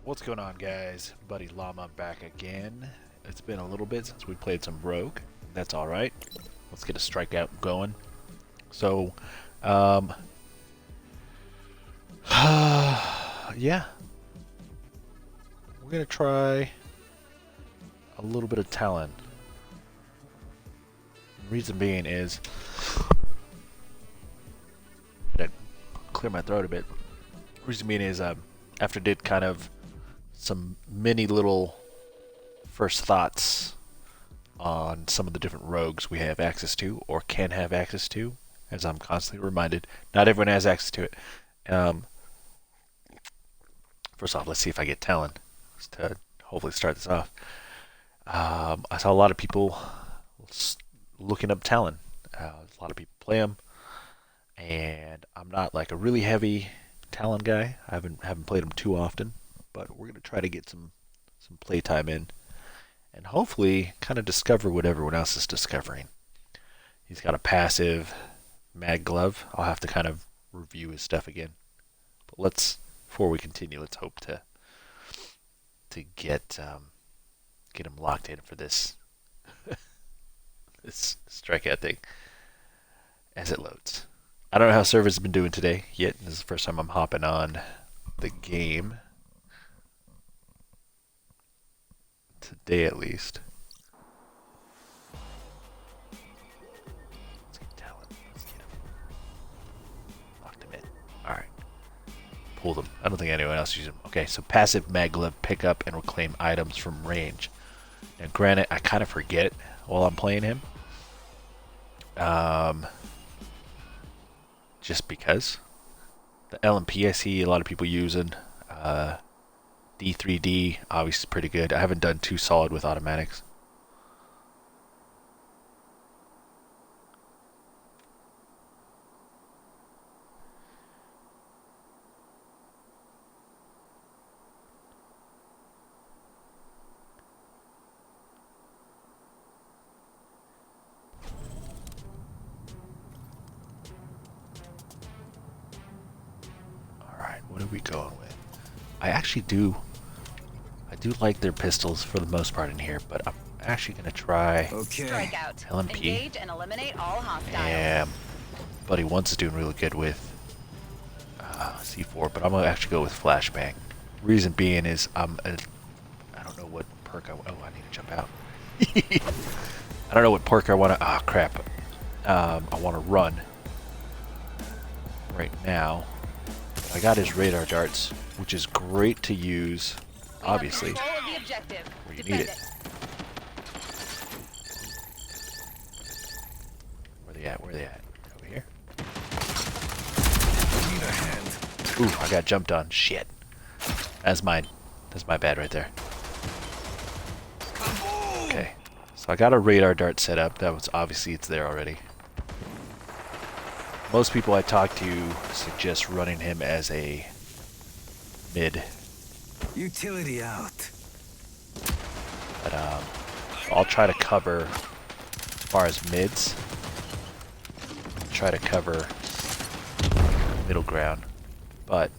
What's going on, guys? Buddy Llama back again. It's been a little bit since we played some Rogue. That's alright. Let's get a strikeout going. So, yeah. We're gonna try a little bit of Talon. The reason being is to clear my throat a bit. The reason being is after did kind of some mini little first thoughts on some of the different rogues we have access to or can have access to, as I'm constantly reminded. Not everyone has access to it. First off, let's see if I get Talon to hopefully start this off. I saw a lot of people looking up Talon. A lot of people play him, and I'm not like a really heavy Talon guy. I haven't played him too often, but we're gonna try to get some playtime in, and hopefully kind of discover what everyone else is discovering. He's got a passive mag glove. I'll have to kind of review his stuff again, but before we continue, let's hope to get him locked in for this this strikeout thing as it loads. I don't know how servers have been doing today yet. This is the first time I'm hopping on the game. Today at least. Let's get Talon. Let's get him. Locked him in. Alright. Pulled him. I don't think anyone else uses him. Okay, so passive mag glove, pick up and reclaim items from range. Now granted, I kind of forget while I'm playing him. Just because. The LMP I see a lot of people using. D3D obviously pretty good. I haven't done too solid with automatics. Alright, what are we going with? I do like their pistols for the most part in here, but I'm actually gonna try LMP. Engage and eliminate all hostiles. And Buddy Once is doing really good with C4, but I'm gonna actually go with flashbang. Reason being is I don't know what perk I need to jump out. I don't know what perk I want to. Oh crap! I want to run right now. I got his radar darts, which is great to use. Obviously, where you need it. Where they at? Where they at? Over here? Ooh, I got jumped on. Shit. That's mine. That's my bad right there. Okay. So I got a radar dart set up. That was obviously it's there already. Most people I talk to suggest running him as a mid. Utility out. But I'll try to cover as far as mids. Try to cover middle ground, but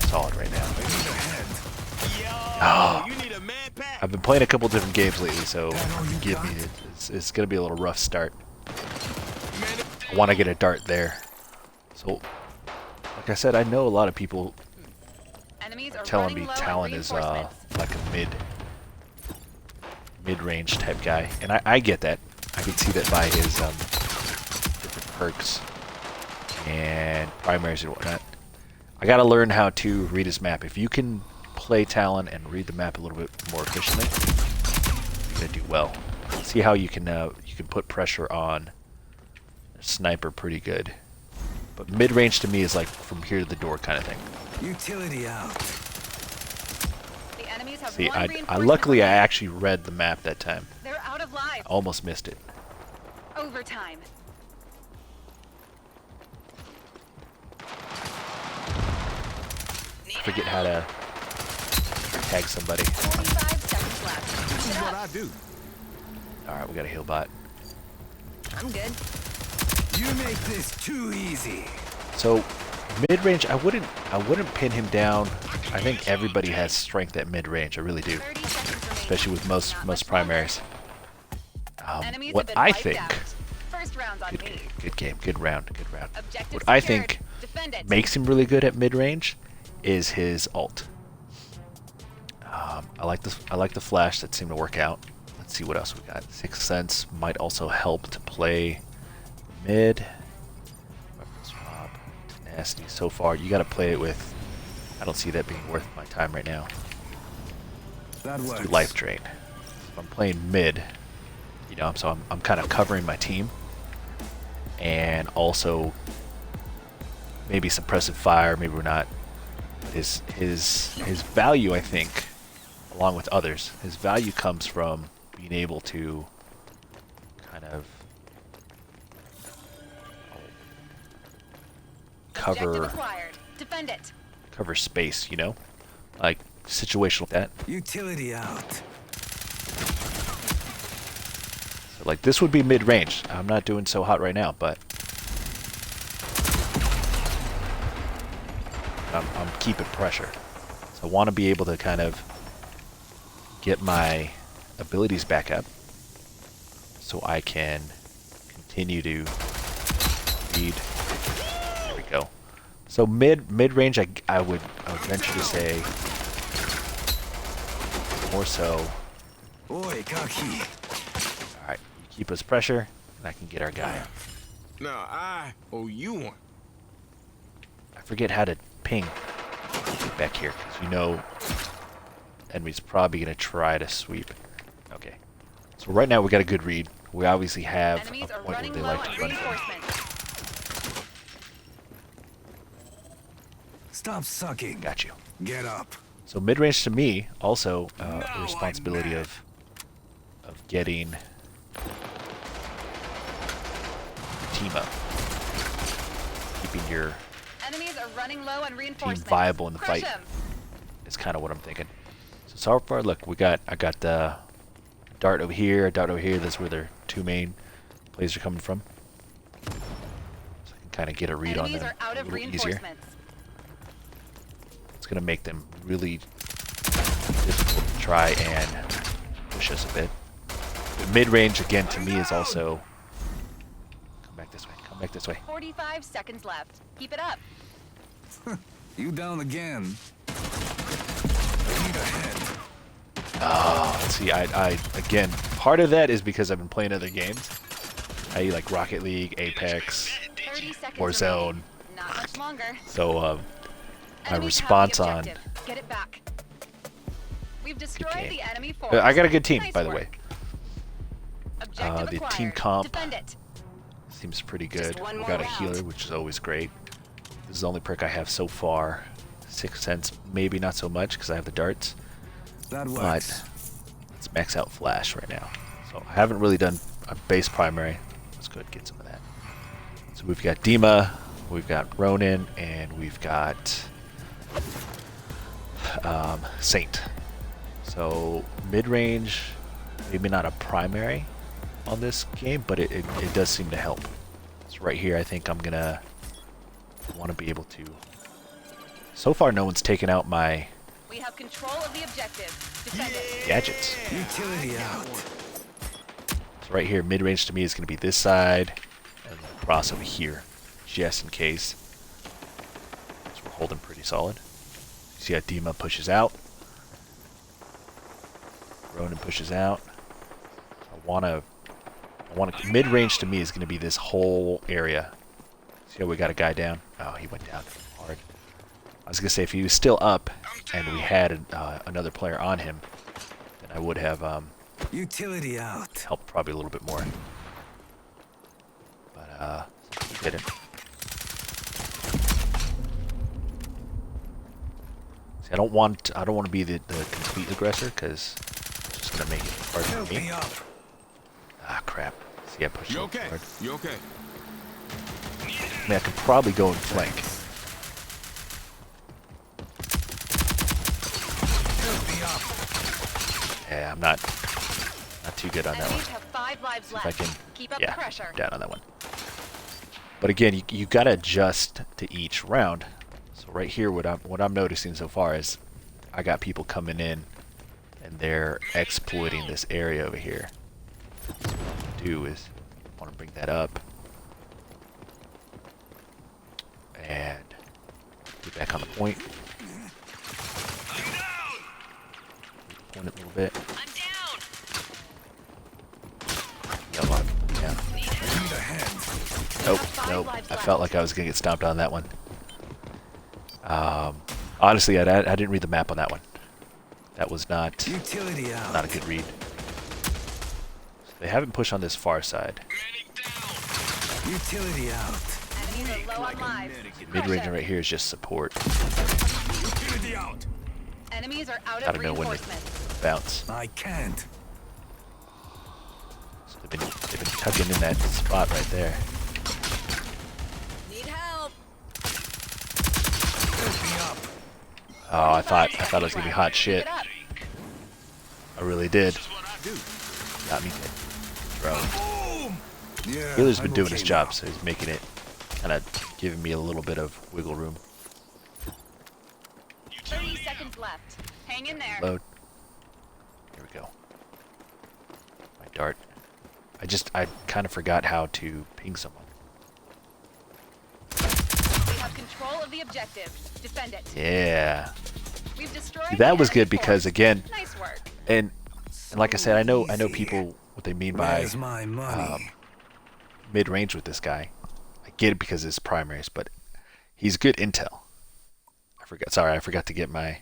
solid right now. Oh, I've been playing a couple different games lately, so forgive me. It's gonna be a little rough start. I want to get a dart there. So, like I said, I know a lot of people are telling me Talon is like a mid-range type guy, and I get that. I can see that by his different perks and primaries and whatnot. I gotta learn how to read his map. If you can play Talon and read the map a little bit more efficiently, you're gonna do well. See how you can put pressure on a sniper pretty good. But mid-range to me is like from here to the door kind of thing. Utility out. The enemies have See, one luckily I actually read the map that time. They're out of lives. Almost missed it. Overtime. I forget how to tag somebody. 45 seconds left. This is what I do. Alright, we got a heal bot. I'm good. You make this too easy. So, Mid-range, I wouldn't pin him down. I think everybody has strength at mid-range. I really do, 30 seconds remaining. especially with most Not much primaries. Enemies have What been I wiped think, out. First round's on good me. game, good game, good round, good round. Objective What I secured. think Defend it. makes him really good at mid-range is his ult. I like the flash. That seemed to work out. Let's see what else we got. Sixth Sense might also help to play mid. Weapon swap, tenacity. So far, you got to play it with. I don't see that being worth my time right now. That Let's works. do life drain. If I'm playing mid, you know, so I'm kind of covering my team, and also maybe suppressive fire. Maybe we're not. But his value, I think, along with others, his value comes from being able to kind of Objective cover acquired. Defend it. space, you know, like situational like that. Utility out. So like this would be mid-range. I'm not doing so hot right now, but I'm keeping pressure. So I want to be able to kind of get my abilities back up so I can continue to feed. There we go. So mid-range, I would venture to say more so. Oi, kaki. All right, you keep us pressure, and I can get our guy. No, I owe you one. I forget how to ping back here because you know enemy's probably gonna try to sweep. Okay, so right now we got a good read. We obviously have Enemies a are point where running they low like on to run. reinforcements. Stop sucking. Got you. Get up. So mid-range to me also the responsibility mad. of getting team up, keeping your Enemies are running low on team reinforcements. viable in the Crush fight. 'em. Is kind of what I'm thinking. So far, look, I got the dart over here, dart over here. That's where their two main plays are coming from. So I can kind of get a read on Enemies them are out a of little easier. reinforcements. It's gonna make them really difficult to try and push us a bit. But mid-range again to me is also come back this way. Come back this way. 45 seconds left. Keep it up. You down again. I need a head. Oh, see, I again, part of that is because I've been playing other games. I like Rocket League, Apex, 30 seconds Warzone. remaining. Not much longer. So my Enemies have the response on. objective. Get it back. We've destroyed game. the enemy force. I got a good team, Nice by the work. way. Objective The acquired. team comp Defend it. seems pretty Just good. one We more got a round. healer, which is always great. This is the only perk I have so far. Sixth Sense, maybe not so much because I have the darts. That But works. let's max out Flash right now. So I haven't really done a base primary. Let's go ahead and get some of that. So we've got Dima, we've got Ronin, and we've got Saint. So mid-range, maybe not a primary on this game, but it does seem to help. So right here, I think I'm gonna want to be able to. So far, no one's taken out my We have control of the objective. Defend it. gadgets. Utility out. So right here, mid-range to me is going to be this side, and then across over here, just in case. So we're holding pretty solid. See how Dima pushes out. Ronin pushes out. I want to. Mid-range to me is going to be this whole area. See how we got a guy down? Oh, he went down hard. I was going to say if he was still up and we had another player on him, then I would have Utility out. helped probably a little bit more. But he didn't. See, I don't want to be the complete aggressor because it's just going to make it hard Help for me me. up. Ah, crap. See, I pushed You it okay? hard. You okay? I mean, I could probably go and flank. Help me up. Yeah, I'm not too good on that one. Enemies have 5 lives See if left. I can. Keep up Yeah, the pressure. down on that one. But again, you gotta adjust to each round. So right here, what I'm noticing so far is I got people coming in and they're exploiting this area over here. So what I'm gonna do is I want to bring that up and get back on the point. Point it a little bit. I'm down. Got a lot of people down. Need a hand. Nope. I felt like I was gonna get stomped on that one. Honestly, I didn't read the map on that one. That was not Utility out. a good read. So they haven't pushed on this far side. Utility out. Enemies are low on lives. Mid-range right here is just support. Utility out. Enemies are out Gotta of know when to reinforcements. bounce. I can't. So they've been tucking in that spot right there. Need help. Fill me up. Oh, I thought it was gonna be hot shit. Keep it up. I really did. Got me dead. Drone. Boom. Yeah. Healer's been I'm doing okay his job, now. so he's making it, kind of giving me a little bit of wiggle room. 30 seconds left. Hang in there. Load. Here we go. My dart. I kind of forgot how to ping someone. We have control of the objective. Defend it. Yeah. We've destroyed That the was good enemy because force. again, Nice work. and like I said, I know Easy. people what they mean by Where's my money? mid-range with this guy. I get it because it's primaries, but he's good intel. I forgot to get my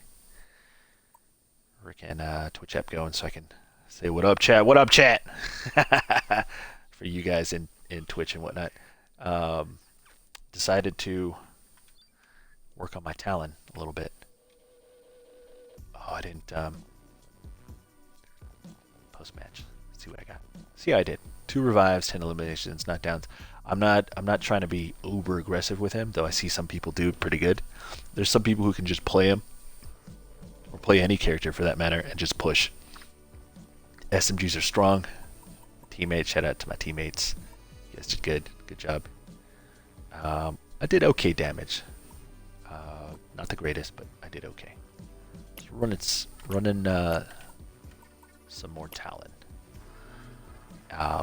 freaking Twitch app going so I can say what up, chat. What up, chat? For you guys in Twitch and whatnot. Decided to work on my Talon a little bit. Oh, I didn't post match. Let's see what I got. See how I did. 2 revives, 10 eliminations, knockdowns. I'm not trying to be uber aggressive with him, though I see some people do pretty good. There's some people who can just play him, or play any character for that matter, and just push. SMGs are strong. Teammates, shout out to my teammates. You guys did good. Good job. I did okay damage. Not the greatest, but I did okay. So running some more Talon.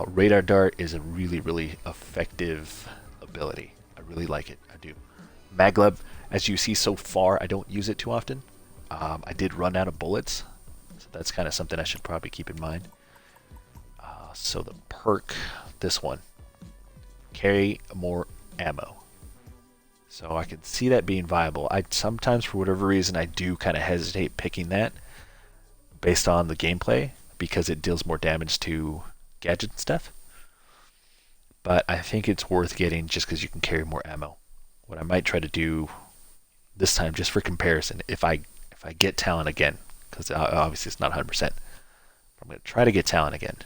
Radar Dart is a really, really effective ability. I really like it. I do. Maglev, as you see so far, I don't use it too often. I did run out of bullets, so that's kind of something I should probably keep in mind. So the perk, this one, carry more ammo. So I can see that being viable. I sometimes, for whatever reason, I do kind of hesitate picking that based on the gameplay because it deals more damage to gadget and stuff. But I think it's worth getting just because you can carry more ammo. What I might try to do this time, just for comparison, if I get Talon again, because obviously it's not 100%, I'm going to try to get Talon again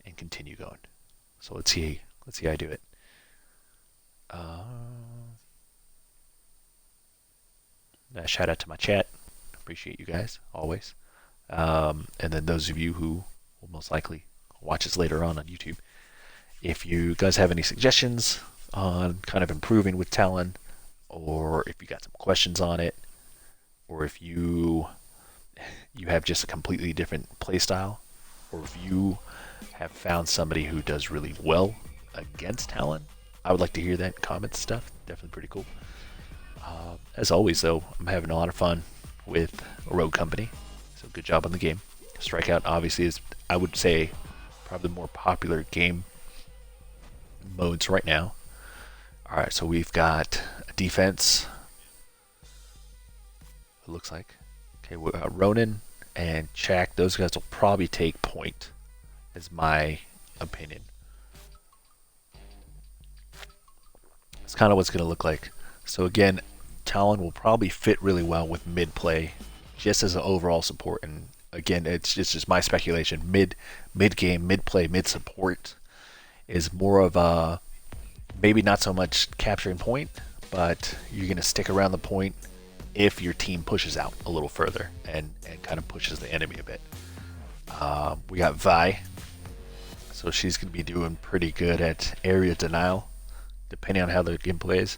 and continue going. So let's see how I do it. Shout out to my chat. Appreciate you guys always. And then those of you who will most likely watch us later on YouTube. If you guys have any suggestions on kind of improving with Talon, or if you got some questions on it, or if you have just a completely different playstyle, or if you have found somebody who does really well against Talon, I would like to hear that in comments stuff. Definitely pretty cool. As always, though, I'm having a lot of fun with Rogue Company, so good job on the game. Strikeout obviously is, I would say, probably the more popular game modes right now. Alright, so we've got a defense, it looks like. Okay, Ronin and Chak, those guys will probably take point, is my opinion. That's kind of what's going to look like. So again, Talon will probably fit really well with mid play, just as an overall support. And again, it's just my speculation. Mid game, mid play, mid support is more of a maybe not so much capturing point, but you're going to stick around the point if your team pushes out a little further and kind of pushes the enemy a bit. We got Vi, so she's going to be doing pretty good at area denial. depending on how the game plays.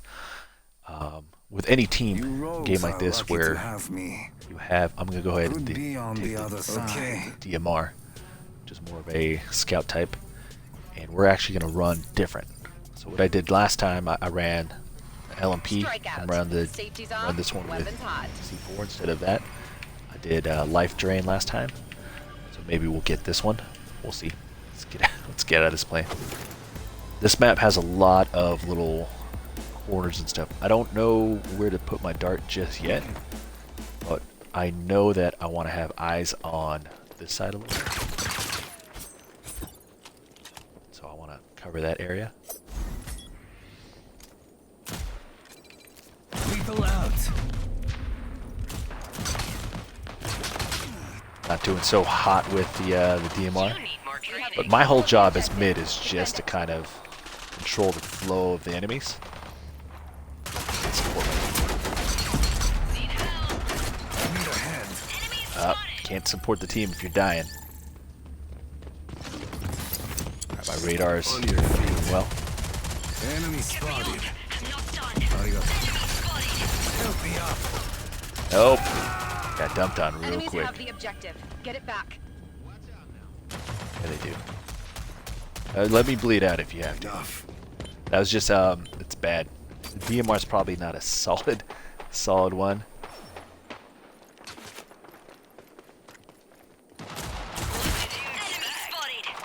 With any team game like this where you have, I'm gonna go ahead and take the DMR, which is more of a scout type, and we're actually gonna run different. So what I did last time, I ran LMP. I'm run this one with C4 instead of that. I did Life Drain last time, so maybe we'll get this one. We'll see. Let's get out of this plane. This map has a lot of little corners and stuff. I don't know where to put my dart just yet, but I know that I want to have eyes on this side a little bit. So I want to cover that area. Lethal out. Not doing so hot with the DMR, but my whole job as mid is just to kind of control the flow of the enemies. Can't support the team if you're dying. Right, my radar is doing well. Enemy spotted. Help me up. Nope. Got dumped on real Enemies quick. have the objective. Get it back. Yeah, they do. Let me bleed out if you have to. That was just, it's bad. The DMR is probably not a solid one.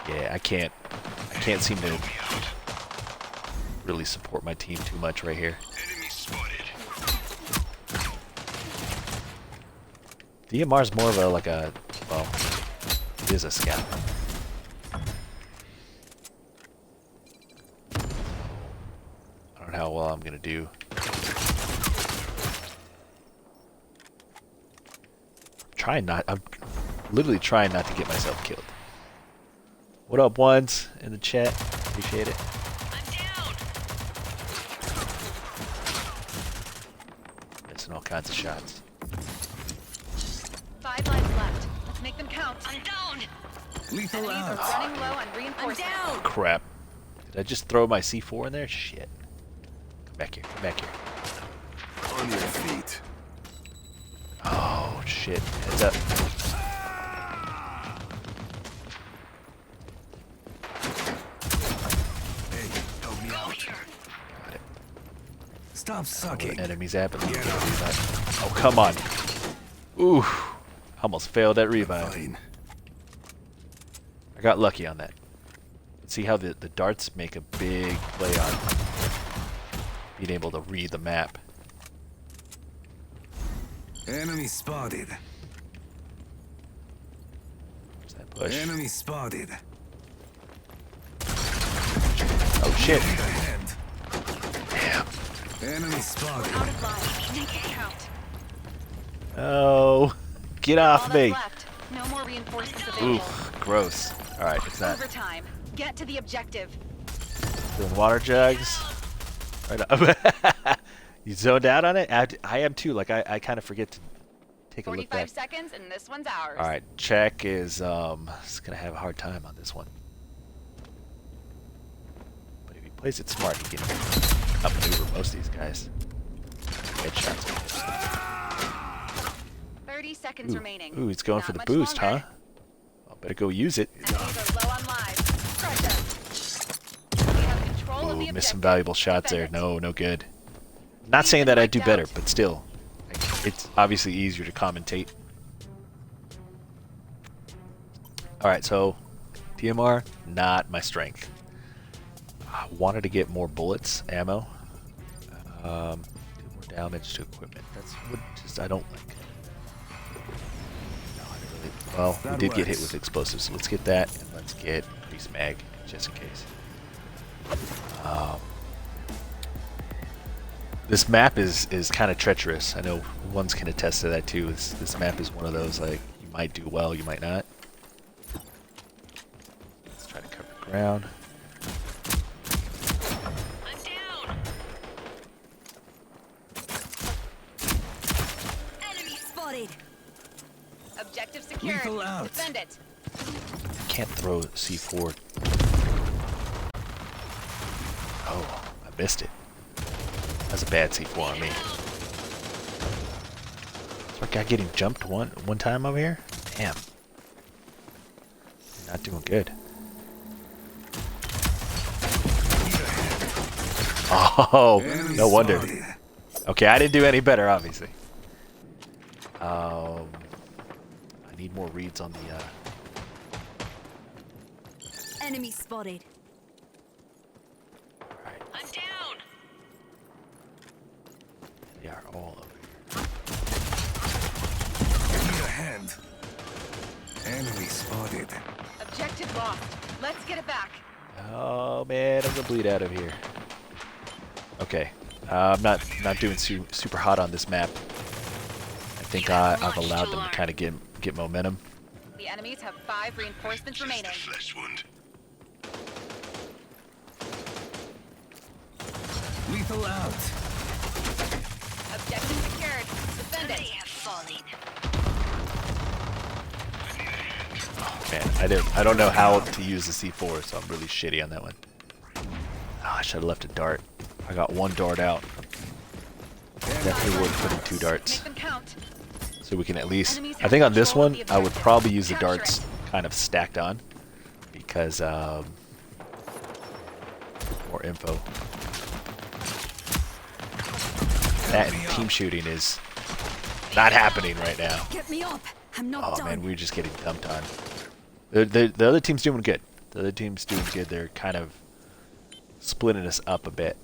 Yeah, I can't seem to really support my team too much right here. DMR is more of a, well, it is a scout. I don't know how well I'm gonna do. I'm literally trying not to get myself killed. What up, ones in the chat? Appreciate it. I'm down. Missing all kinds of shots. 5 lives left. Let's make them count. I'm down. Lethal Enemies are out. running low on reinforcements. I'm down. Crap. Did I just throw my C4 in there? Shit. Come back here. Come back here. On your feet. Oh, shit. Heads up. Hey, help me out. Got it. Stop Where sucking. the enemies at, but let me get a revive. Oh, come on. Ooh. Almost failed that revive. Fine. I got lucky on that. See how the darts make a big play on being able to read the map. Enemy spotted. Where's that push? Enemy spotted. Oh shit. Need a hand. Damn. Enemy spotted. Out of line. Make it count. Oh. Get All off that's me. left. No more reinforcements available. Oof. Gross. Alright, it's not Overtime. Get to the objective. doing water jugs. Right up. You zoned out on it? I am too. Like I kind of forget to take a look 45 back. seconds, and this one's ours. Alright, check is gonna have a hard time on this one. But if he plays it smart, he can outmaneuver most of these guys. Headshots. 30 seconds remaining. Ooh, he's going Not for the much boost, longer. huh? I better go use it. Enemies are low on lives. Pressure. We have control of the Ooh, objective. missed some valuable shots there. Defend it. No, no good. Not We've saying been that I'd do wiped better, out. but still. It's obviously easier to commentate. Alright, so DMR, not my strength. I wanted to get more bullets, ammo. Do more damage to equipment. That's what just I don't like. No, I didn't really, well, we That did get hit works. with explosives, so let's get that, and let's get increased mag, just in case. This map is kind of treacherous. I know ones can attest to that too. This map is one of those, like, you might do well, you might not. Let's try to cover ground. I'm down. Enemy spotted. Objective secured. Lethal out. Defend it. I can't throw C4. Oh, my missed it. That's a bad C4 on me. Is our guy getting jumped one time over here? Damn. Not doing good. Oh, no wonder. Okay, I didn't do any better, obviously. I need more reads on the. Enemy spotted. Right, I'm down. they are all over Need a hand. Enemy spotted. Objective lost. Let's get it back. here. Oh man, I'm gonna bleed out of here. Okay, I'm not doing super hot on this map. I think I've allowed them to kind of get momentum. The enemies have 5 reinforcements remaining. Flesh wound. Lethal out. Objective secured. Defend it. Man, I don't know how to use the C4, so I'm really shitty on that one. Oh, I should have left a dart. I got 1 dart out. Definitely worth putting 2 darts. Make them count. So we can at least... I think on this one, I would probably use the darts kind of stacked on. Because, more info. That and team shooting is not happening right now. Get me up. I'm not Oh done. man, we're just getting dumped on. The other team's doing good. The other team's doing good. They're kind of splitting us up a bit.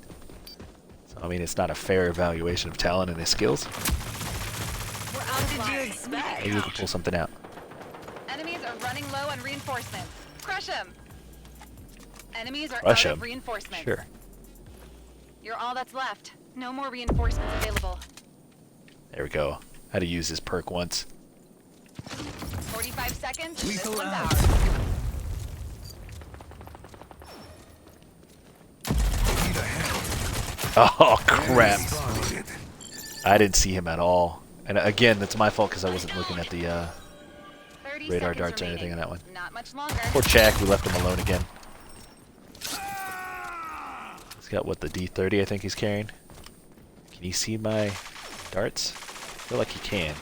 So I mean, it's not a fair evaluation of Talon and his skills. We're out of line. expect? Maybe we can pull something out. Enemies are running low on reinforcements. Crush them. Enemies are Crush out 'em. of reinforcements. Sure. You're all that's left. No more reinforcements available. There we go. Had to use this perk once. 45 seconds. This Lethal one's out. ours. Need a hand. Oh crap! Enemy spotted. I didn't see him at all. And again, that's my fault because I wasn't looking at the 30 radar seconds darts or remaining. anything on that one. Not much longer. Poor Jack, we left him alone again. He's got what, the D30 I think he's carrying. Can he see my darts? I feel like he can.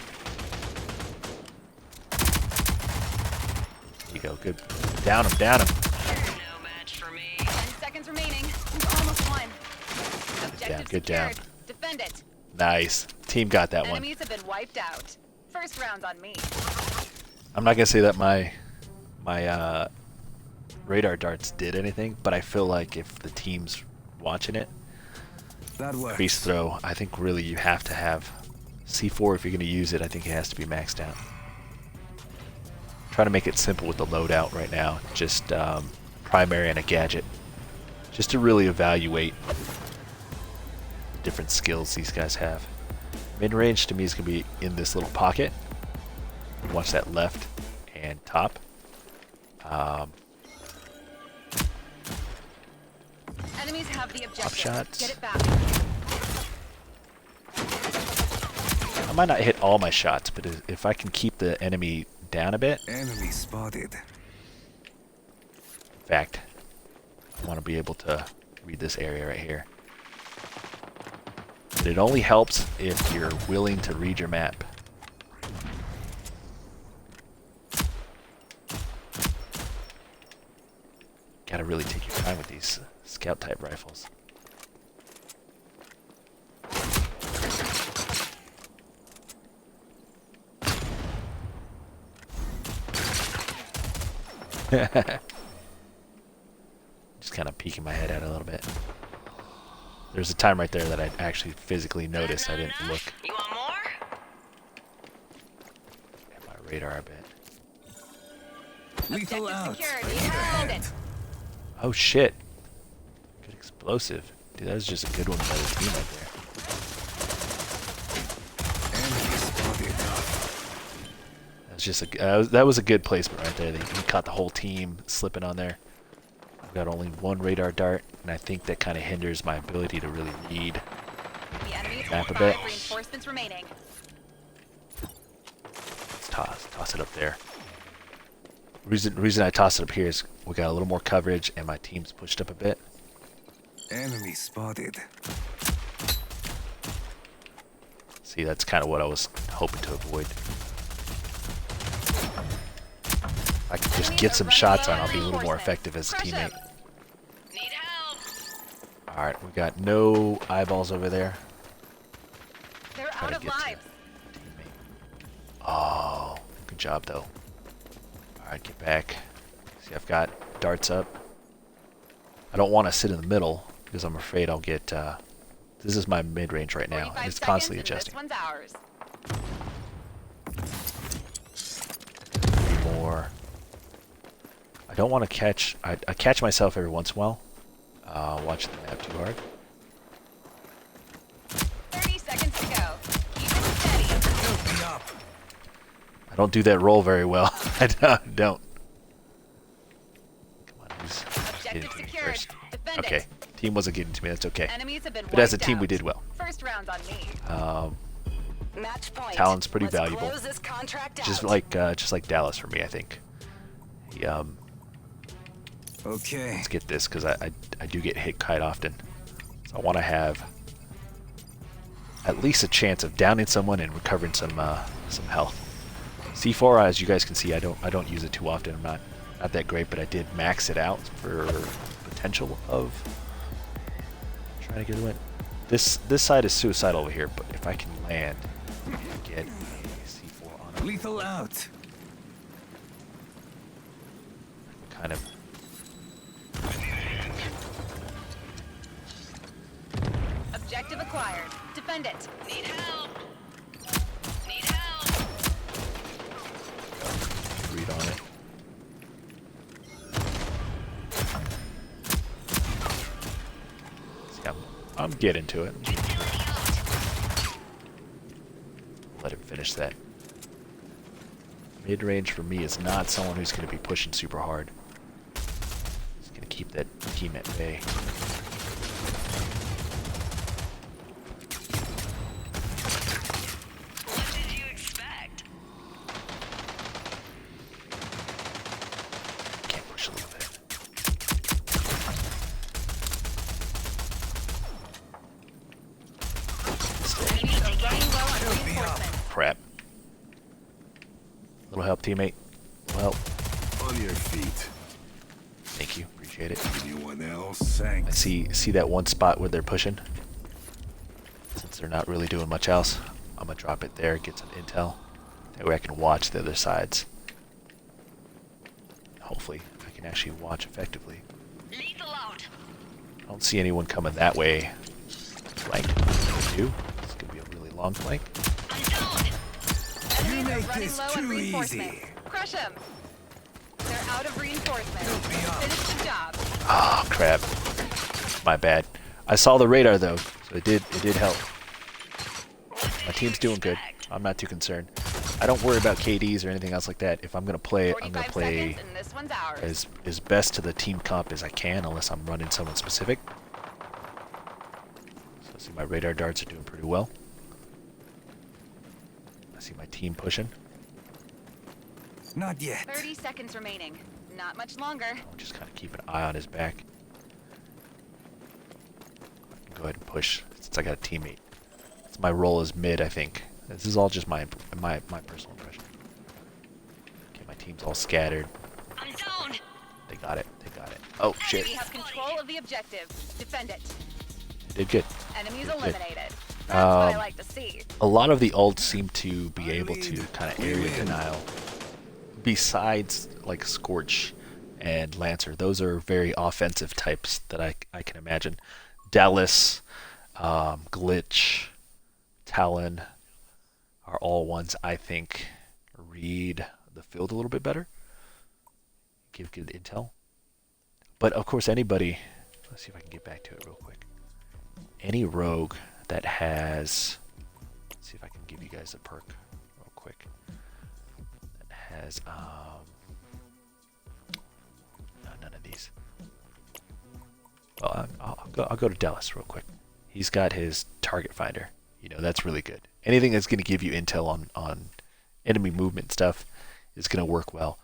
There you go, good. Down him, down him. No match for me. 10 seconds remaining. We've almost won. Objective good down. secured. Defend it. Nice. Team got that one. Enemies have been wiped out. First round's on me. I'm not gonna say that my radar darts did anything, but I feel like if the team's watching it, That works. freeze throw, I think really you have to have C4 if you're gonna use it. I think it has to be maxed out. Try to make it simple with the loadout right now, just primary and a gadget, just to really evaluate the different skills these guys have. Mid-range to me is gonna be in this little pocket. Watch that left and top. Enemies have the objective. shots. Get it back. I might not hit all my shots, but if I can keep the enemy down a bit, Enemy spotted. in fact, I want to be able to read this area right here. But it only helps if you're willing to read your map. Gotta really take your time with these scout type rifles. Just kind of peeking my head out a little bit. There's a time right there that I actually physically noticed. I didn't look You want more? at my radar a bit. Lethal Objective out. secured. Need a Defend hand. it. Oh shit! Good explosive. Dude, that was just a good one by the team right there. Enemy spotted. That was just that was a good placement right there. He caught the whole team slipping on there. I've got only 1 radar dart, and I think that kind of hinders my ability to really read. The enemies Map have a bit. 5 reinforcements remaining. Let's toss it up there. Reason I toss it up here is we got a little more coverage, and my team's pushed up a bit. Enemy spotted. See, that's kind of what I was hoping to avoid. If I can just Enemies get are some running shots low on, I'll on be a little more reinforcements. effective as a Crush 'em. teammate. Need help. Alright, we got no eyeballs over there. They're Try out to of get to lives. teammate. Oh, good job though. Alright, get back. See, I've got darts up. I don't want to sit in the middle because I'm afraid I'll get... this is my mid-range right now, 45 and it's seconds constantly and adjusting. This one's ours. 3 more. I don't want to catch... I catch myself every once in a while. Watching the map too hard. 30 seconds to go. Keep it steady. Help me up. I don't do that roll very well. I don't. Come on, who's getting Objective to me secured. first? Defend Okay, it. team wasn't getting to me. That's okay. Enemies have been But as a wiped team, we out. did well. First round's on me. Match point. Talon's pretty Let's valuable. Close this contract Just out. like Dallas for me, I think. He, Okay. let's get this because I do get hit quite often. So I want to have at least a chance of downing someone and recovering some health. C4, as you guys can see, I don't use it too often. I'm not that great, but I did max it out for potential of trying to get a win. This side is suicidal over here, but if I can land and get a C4 on it, Lethal out. kind of. Objective acquired. Defend it. Need help. Need help. Read on it. See, I'm getting to it. Let him finish that. Mid-range for me is not someone who's going to be pushing super hard. He's going to keep that team at bay. What did you expect? Can't push a little bit. Enemies are running low on reinforcements. Crap. Little help, teammate. Little help. On your feet. Thank you. Appreciate it. Anyone else? I Thanks. see that one spot where they're pushing. Since they're not really doing much else, I'm gonna drop it there, get some intel. That way I can watch the other sides. Hopefully, I can actually watch effectively. Lethal out. I don't see anyone coming that way. Flank. I do. It's gonna be a really long flank. I'm down. You Enemies are make running this low on too reinforcements. easy. Crush them. They're out of reinforcements. Help me up. Finish the job. Oh crap. My bad. I saw the radar though, so it did help. My team's doing good. I'm not too concerned. I don't worry about KDs or anything else like that. If I'm gonna play it, I'm gonna 45 play seconds and this one's ours. as best to the team comp as I can, unless I'm running someone specific. So I see my radar darts are doing pretty well. I see my team pushing. Not yet. 30 seconds remaining. Not much longer. I'll just kind of keep an eye on his back. I can go ahead and push since I got a teammate. So my role is mid, I think. This is all just my personal impression. Okay, my team's all scattered. I'm down. They got it. They got it. Oh shit! Enemy has control of the objective. Defend it. Did good. Enemies Good. eliminated. That's what I Um, like to see. A lot of the ults seem to be able to kind of area denial. Besides like Scorch and Lancer, those are very offensive types that I can imagine. Dallas, Glitch, Talon are all ones I think read the field a little bit better. Give good intel. But of course anybody, let's see if I can get back to it real quick. Any rogue that has, let's see if I can give you guys a perk real quick. That has, no, none of these. Well, I'll go to Dallas real quick. He's got his target finder. You know, that's really good. Anything that's going to give you intel on enemy movement stuff is going to work well.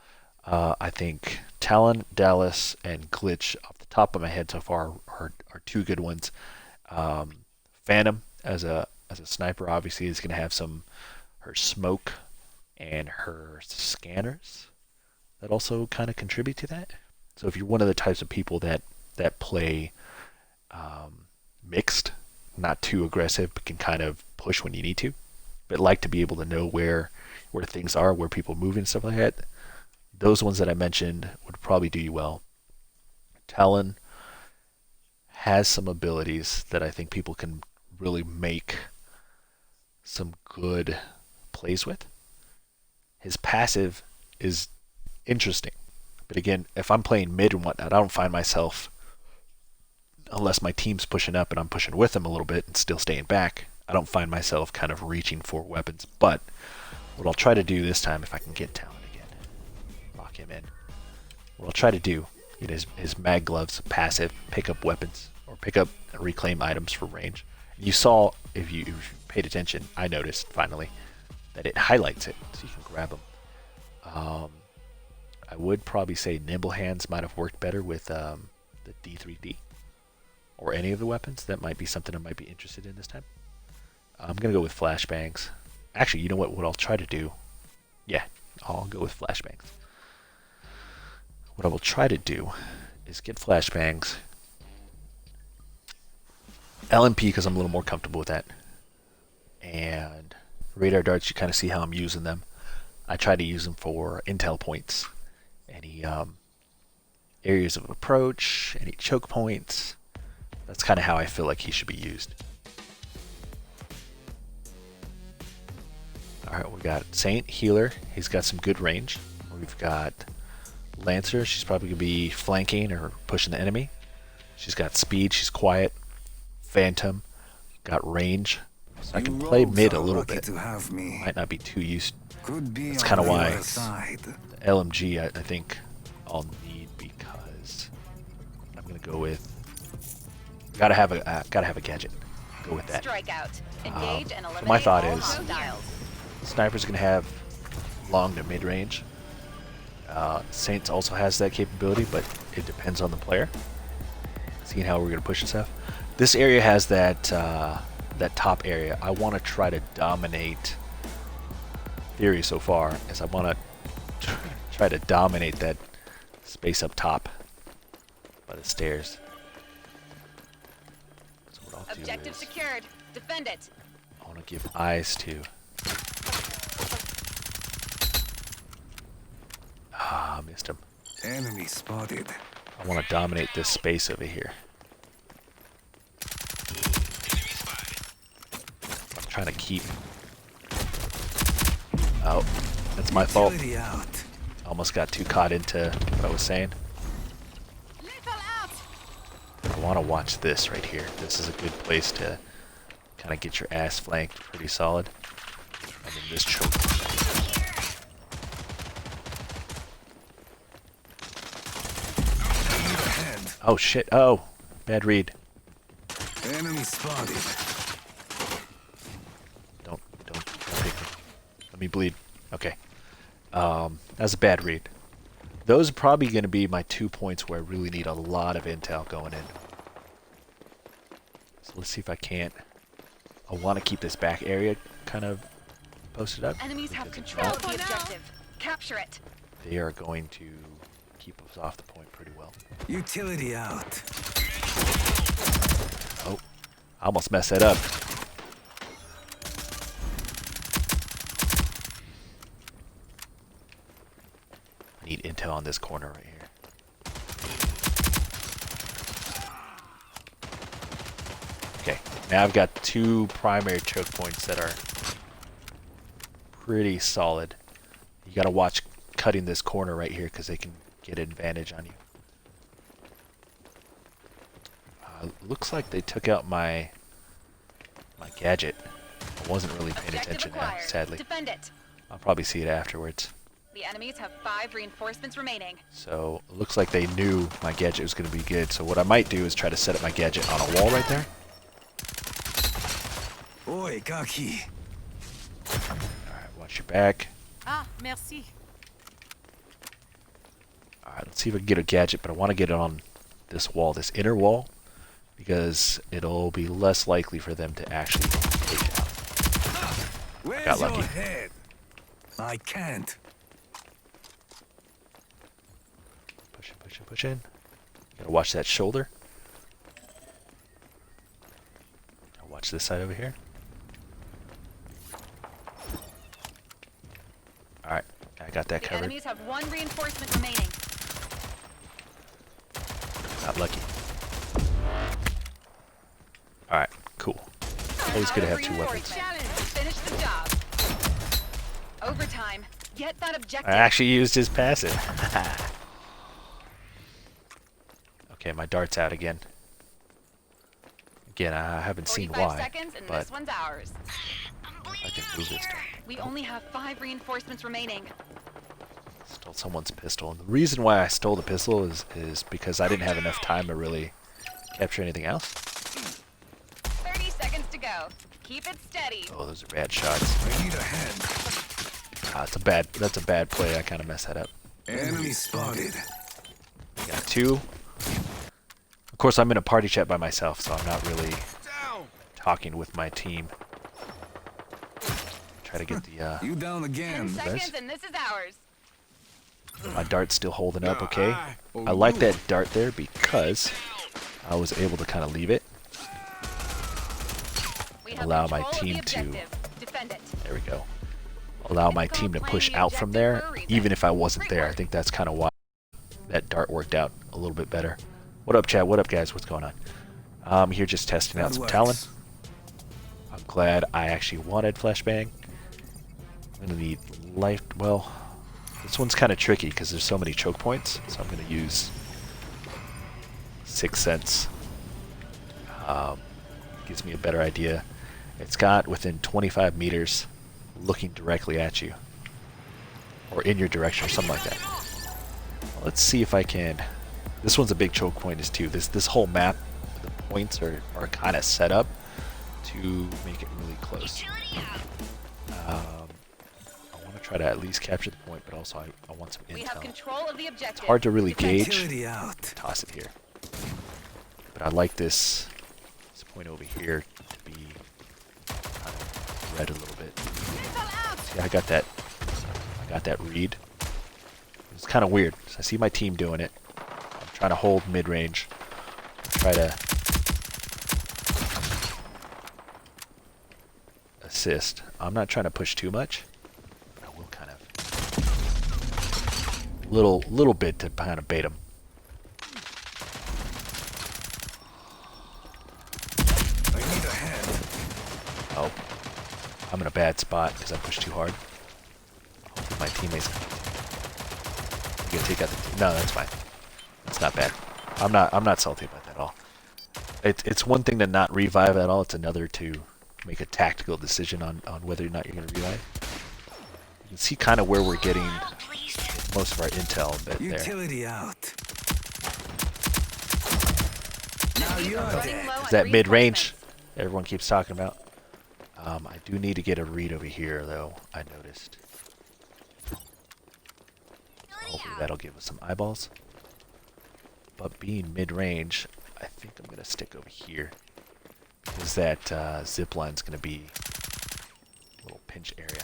I think Talon, Dallas, and Glitch, off the top of my head so far, are are two good ones. Phantom as a sniper obviously is going to have her smoke and her scanners that also kind of contribute to that. So if you're one of the types of people that play mixed, not too aggressive, but can kind of push when you need to, but like to be able to know where things are, where people move and stuff like that, those ones that I mentioned would probably do you well. Talon has some abilities that I think people can really make some good plays with. His passive is interesting, but again, if I'm playing mid and whatnot, I don't find myself, unless my team's pushing up and I'm pushing with them a little bit and still staying back, I don't find myself kind of reaching for weapons. But what I'll try to do this time, if I can get Talon again, lock him in. What I'll try to do, his mag gloves passive, pick up weapons or pick up and reclaim items for range. You saw, if you paid attention, I noticed finally that it highlights it so you can grab them. I would probably say Nimble Hands might have worked better with the D3D or any of the weapons. That might be something I might be interested in this time. I'm going to go with Flashbangs. Actually, you know what I'll try to do? Yeah, I'll go with Flashbangs. What I will try to do is get Flashbangs, LMP because I'm a little more comfortable with that, and Radar Darts, you kind of see how I'm using them. I try to use them for intel points, any areas of approach, any choke points. That's kind of how I feel like he should be used. Alright, we got Saint, healer. He's got some good range. We've got Lancer. She's probably going to be flanking or pushing the enemy. She's got speed. She's quiet. Phantom. Got range. So I can play mid a little bit. Might not be too used. That's kind of why the LMG I think I'll need, because I'm going to go with... Gotta have a gadget. Go with that. Strikeout. Engage and eliminate So my thought all is, hostiles. Sniper's going to have long to mid range. Saints also has that capability, but it depends on the player. Seeing how we're going to push and stuff. This area has that that top area. I want to try to dominate. Theory so far is I want to try to dominate that space up top by the stairs. So what I'll do Objective is secured. Defend it. I want to give eyes to. Missed him. Enemy spotted. I want to dominate this space over here. I'm trying to keep. Oh, that's my fault. Utility out. Almost got too caught into what I was saying. Lethal out. I want to watch this right here. This is a good place to kind of get your ass flanked pretty solid. And then this choke. Oh shit. Oh, bad read. Enemy spotted. Don't take me. Let me bleed. Okay. That's a bad read. Those are probably going to be my 2 points where I really need a lot of intel going in. So let's see if I can't. I want to keep this back area kind of posted up. Enemies have because if control not, of the objective. Capture it. they are going to keep us off the point pretty well. Utility out. Oh, I almost messed that up. I need intel on this corner right here. Okay, now I've got 2 primary choke points that are pretty solid. You gotta watch cutting this corner right here because they can get an advantage on you. Looks like they took out my gadget. I wasn't really paying Objective attention now, acquired. sadly. Defend it. I'll probably see it afterwards. The enemies have 5 reinforcements remaining. So it looks like they knew my gadget was going to be good. So what I might do is try to set up my gadget on a wall right there. Oi, Kaki. Alright, watch your back. Ah, merci. Alright, let's see if I can get a gadget, but I want to get it on this wall, this inner wall. because it'll be less likely for them to actually take it out. Where's Got your lucky. head? I can't. Push in, push in, push in. Gotta watch that shoulder. Now watch this side over here. Alright, I got that The covered. enemies have 1 reinforcement remaining. Got lucky. Alright, cool. Always good to have 2 weapons. Finish the job. Overtime. Get that objective. I actually used his passive. Okay, my dart's out again. Again, I haven't seen 45 why, seconds and but this one's ours. I can move this dart. We only have 5 reinforcements remaining. Stole someone's pistol. And the reason why I stole the pistol is because I didn't have enough time to really capture anything else. 30 seconds to go. Keep it steady. Oh, those are bad shots. I need a hand. That's a bad play. I kind of messed that up. Enemy spotted. Got 2. Of course, I'm in a party chat by myself, so I'm not really Down. talking with my team. Try to get the You down 10 again. seconds and this is ours. my dart's still holding up. Now Okay, owe I like you that dart there because I was able to kind of leave it. We have Allow my control of team the to- objective. Defend it. There we go. Allow my It's team to called push playing the out from there, objective for a reason. even if I wasn't Great there. I work. think that's kind of why that dart worked out a little bit better. What up, chat? What up, guys? What's going on? I'm here just testing out That some works. Talon. I'm glad I actually wanted flashbang. I'm gonna need life. Well, this one's kind of tricky because there's so many choke points, so I'm gonna use Sixth Sense. Gives me a better idea. It's got within 25 meters, looking directly at you, or in your direction, or something like that. Let's see if I can. This one's a big choke point, is too. This whole map, the points are kind of set up to make it really close. I want to try to at least capture the point, but also I want some We have intel. control of the objective. It's hard to really gauge. Utility out. Toss it here. But I like this point over here to be kind of red a little bit. See, I got that read. It's kind of weird. So I see my team doing it. I'm trying to hold mid-range. Try to assist. I'm not trying to push too much. But I will kind of little bit to kind of bait them. I need a hand. Oh, I'm in a bad spot because I pushed too hard. Hopefully my teammates can take out the team. No, that's fine. That's not bad. I'm not salty about that at all. It's one thing to not revive at all. It's another to make a tactical decision on whether or not you're going to revive. You can see kind of where we're getting most of our intel a bit there. Utility out. Now you're Running dead. low on Is that mid-range reinforcements. everyone keeps talking about? I do need to get a read over here, though, I noticed. Hopefully that'll give us some eyeballs. But being mid-range, I think I'm going to stick over here. Because that zip line's going to be a little pinch area.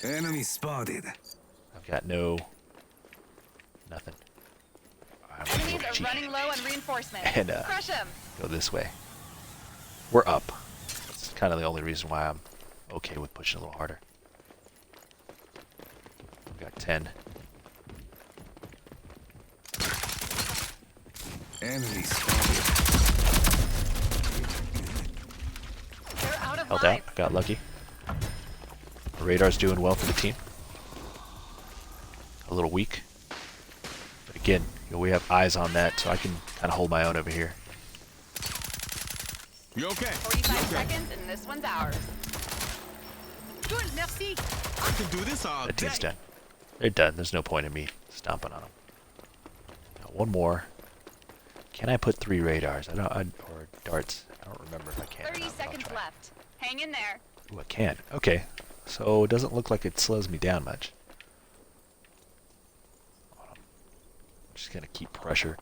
Enemy spotted. I've got nothing. I'm gonna Enemies go are cheat running low on reinforcements. And, Crush them. go this way. We're up. That's kind of the only reason why I'm okay with pushing a little harder. We've got 10. Enemy spotted. They're out of Held out. lives. I got lucky. The radar's doing well for the team. A little weak. But again, we have eyes on that, so I can kind of hold my own over here. You okay? 45 seconds and this one's ours. Good, merci. I can do this all That day. team's done. They're done. There's no point in me stomping on them. Got one more. Can I put 3 radars? Or darts? I don't remember if I can. or 30 not, but I'll seconds try. left. Hang in there. Ooh, I can. Okay. So it doesn't look like it slows me down much. Just gonna keep pressure.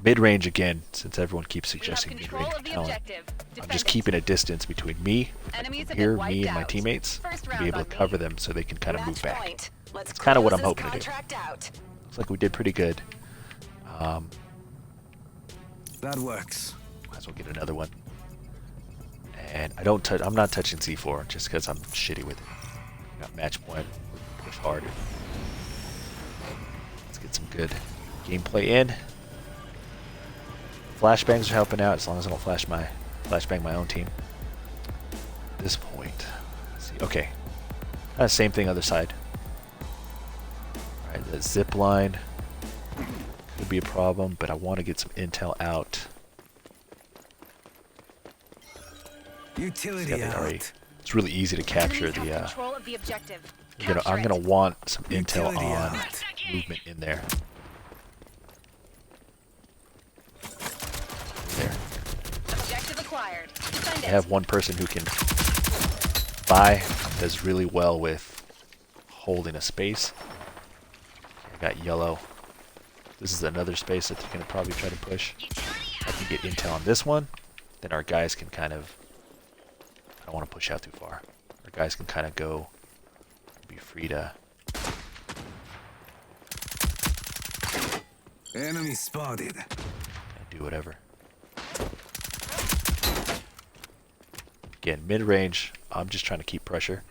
Mid-range again, since everyone keeps We have suggesting control mid-range of the Talon. objective. I'm Defend just it. keeping a distance between me, Enemies have here, been me, wiped and my out. teammates, First to round be able on to me. cover them so they can kind of Match move back. point. Let's That's kinda what close I'm this hoping to do. contract out. Looks like we did pretty good. That works. Might as well get another one. And I don't. I'm not touching C4 just because I'm shitty with it. Got match point. Push hard. Let's get some good gameplay in. Flashbangs are helping out as long as I don't flashbang my own team. At this point, let's see. Okay, same thing other side. All right, the zip line could be a problem, but I want to get some intel out. Utility Yeah, they out. already. It's really easy to capture Enemies have the. control of the objective. I'm gonna want some intel Utility on out. movement in there. There. Objective acquired. Defend I it. have one person who can buy, does really well with holding a space. I got yellow. This is another space that they're gonna probably try to push. I can get intel on this one, then our guys can kind of. I don't want to push out too far. Our guys can kind of go, be free to. Enemy spotted. Do whatever. Again, mid-range, I'm just trying to keep pressure.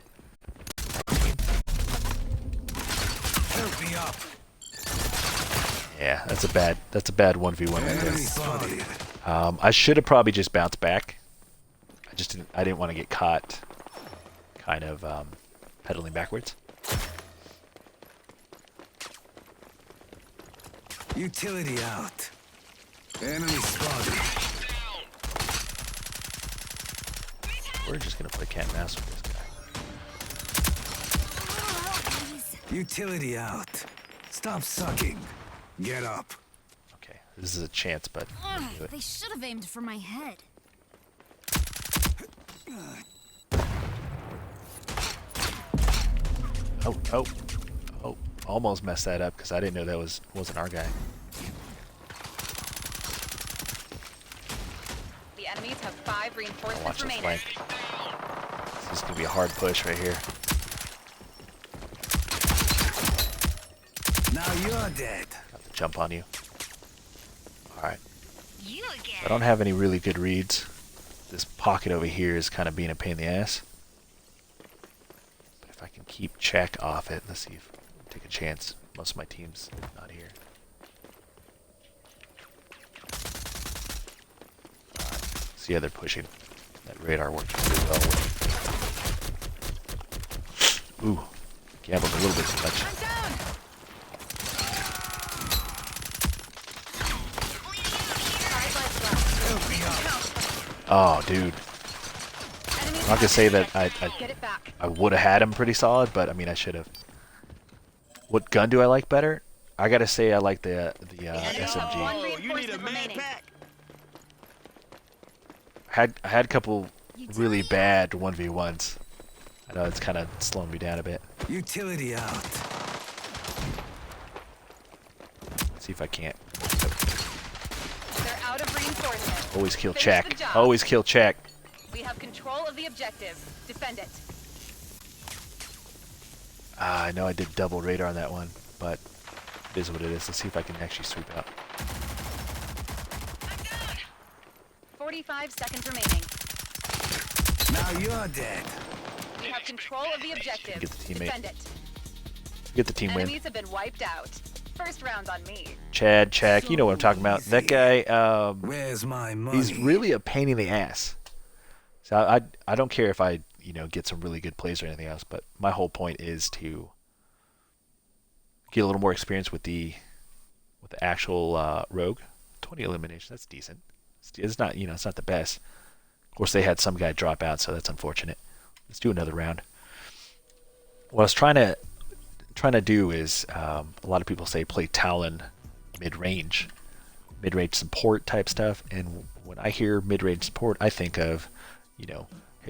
Help me up. Yeah, that's a bad 1v1 right Enemy there. spotted. I should have probably just bounced back. I didn't want to get caught kind of pedaling backwards. Utility out. Enemy spotted. We're just gonna play cat and mouse with this guy. Utility out. Stop sucking. Get up. Okay, this is a chance, but I'm gonna do it. They should have aimed for my head. Oh, almost messed that up because I didn't know that wasn't our guy. The enemies have 5 I'll reinforcements watch the remaining. flank. This is gonna be a hard push right here. Now you're dead. Got the jump on you. All right. You again. I don't have any really good reads. This pocket over here is kind of being a pain in the ass. But if I can keep check off it, let's see if take a chance. Most of my team's not here. Alright. So yeah, they're pushing. That radar works really well. Ooh, gambled a little bit too much. I'm down. Oh, dude. Enemies I'm not gonna say that Get it back. I would have had him pretty solid, but I mean I should have. What gun do I like better? I gotta say I like the Enemies have 1 SMG. Oh, you need a reinforcement man remaining. pack. I had a couple really bad 1v1s. I know it's kind of slowing me down a bit. Utility out. See if I can't. They're out of reinforcements. Always kill Finish check. the job. Always kill check. We have control of the objective. Defend it. I know I did double radar on that one, but it is what it is. Let's see if I can actually sweep out. 45 seconds remaining. Now you're dead. We have control of the objective. Get the teammate. Defend it. Get the team win. Enemies have been wiped out. First round on me. Chad, check. You know what I'm talking about. That guy, Where's my money? he's really a pain in the ass. So I don't care if I get some really good plays or anything else, but my whole point is to get a little more experience with the actual rogue. 20 eliminations, that's decent. It's not it's not the best. Of course, they had some guy drop out, so that's unfortunate. Let's do another round. What I was trying to do is a lot of people say play Talon mid-range support type stuff, and when I hear mid-range support, I think of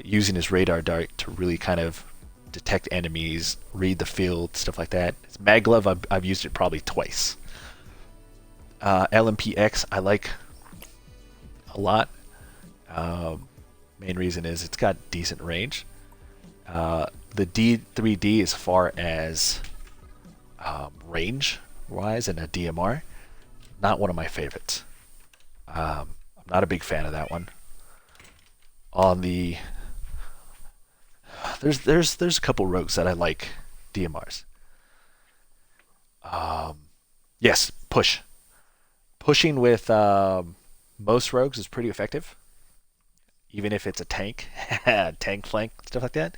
using his radar dart to really kind of detect enemies, read the field, stuff like that. It's Maglev, I've used it probably twice. LMPX I like a lot. Main reason is it's got decent range. The D3D as far as range wise and a DMR, not one of my favorites. I'm not a big fan of that one. On the there's a couple rogues that I like DMRs. Yes, pushing with most rogues is pretty effective, even if it's a tank, tank flank, stuff like that.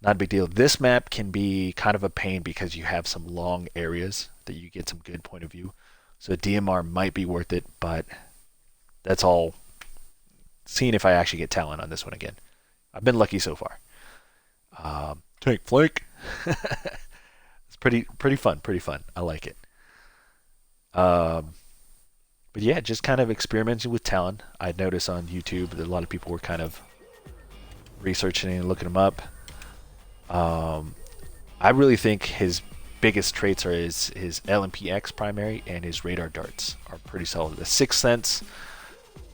Not a big deal. This map can be kind of a pain because you have some long areas that you get some good point of view. So DMR might be worth it, but that's all. Seeing if I actually get Talon on this one again. I've been lucky so far. Tank flank. It's pretty fun. I like it. But yeah, just kind of experimenting with Talon. I noticed on YouTube that a lot of people were kind of researching and looking him up. I really think his biggest traits are his LMPX primary and his radar darts are pretty solid. The Sixth Sense,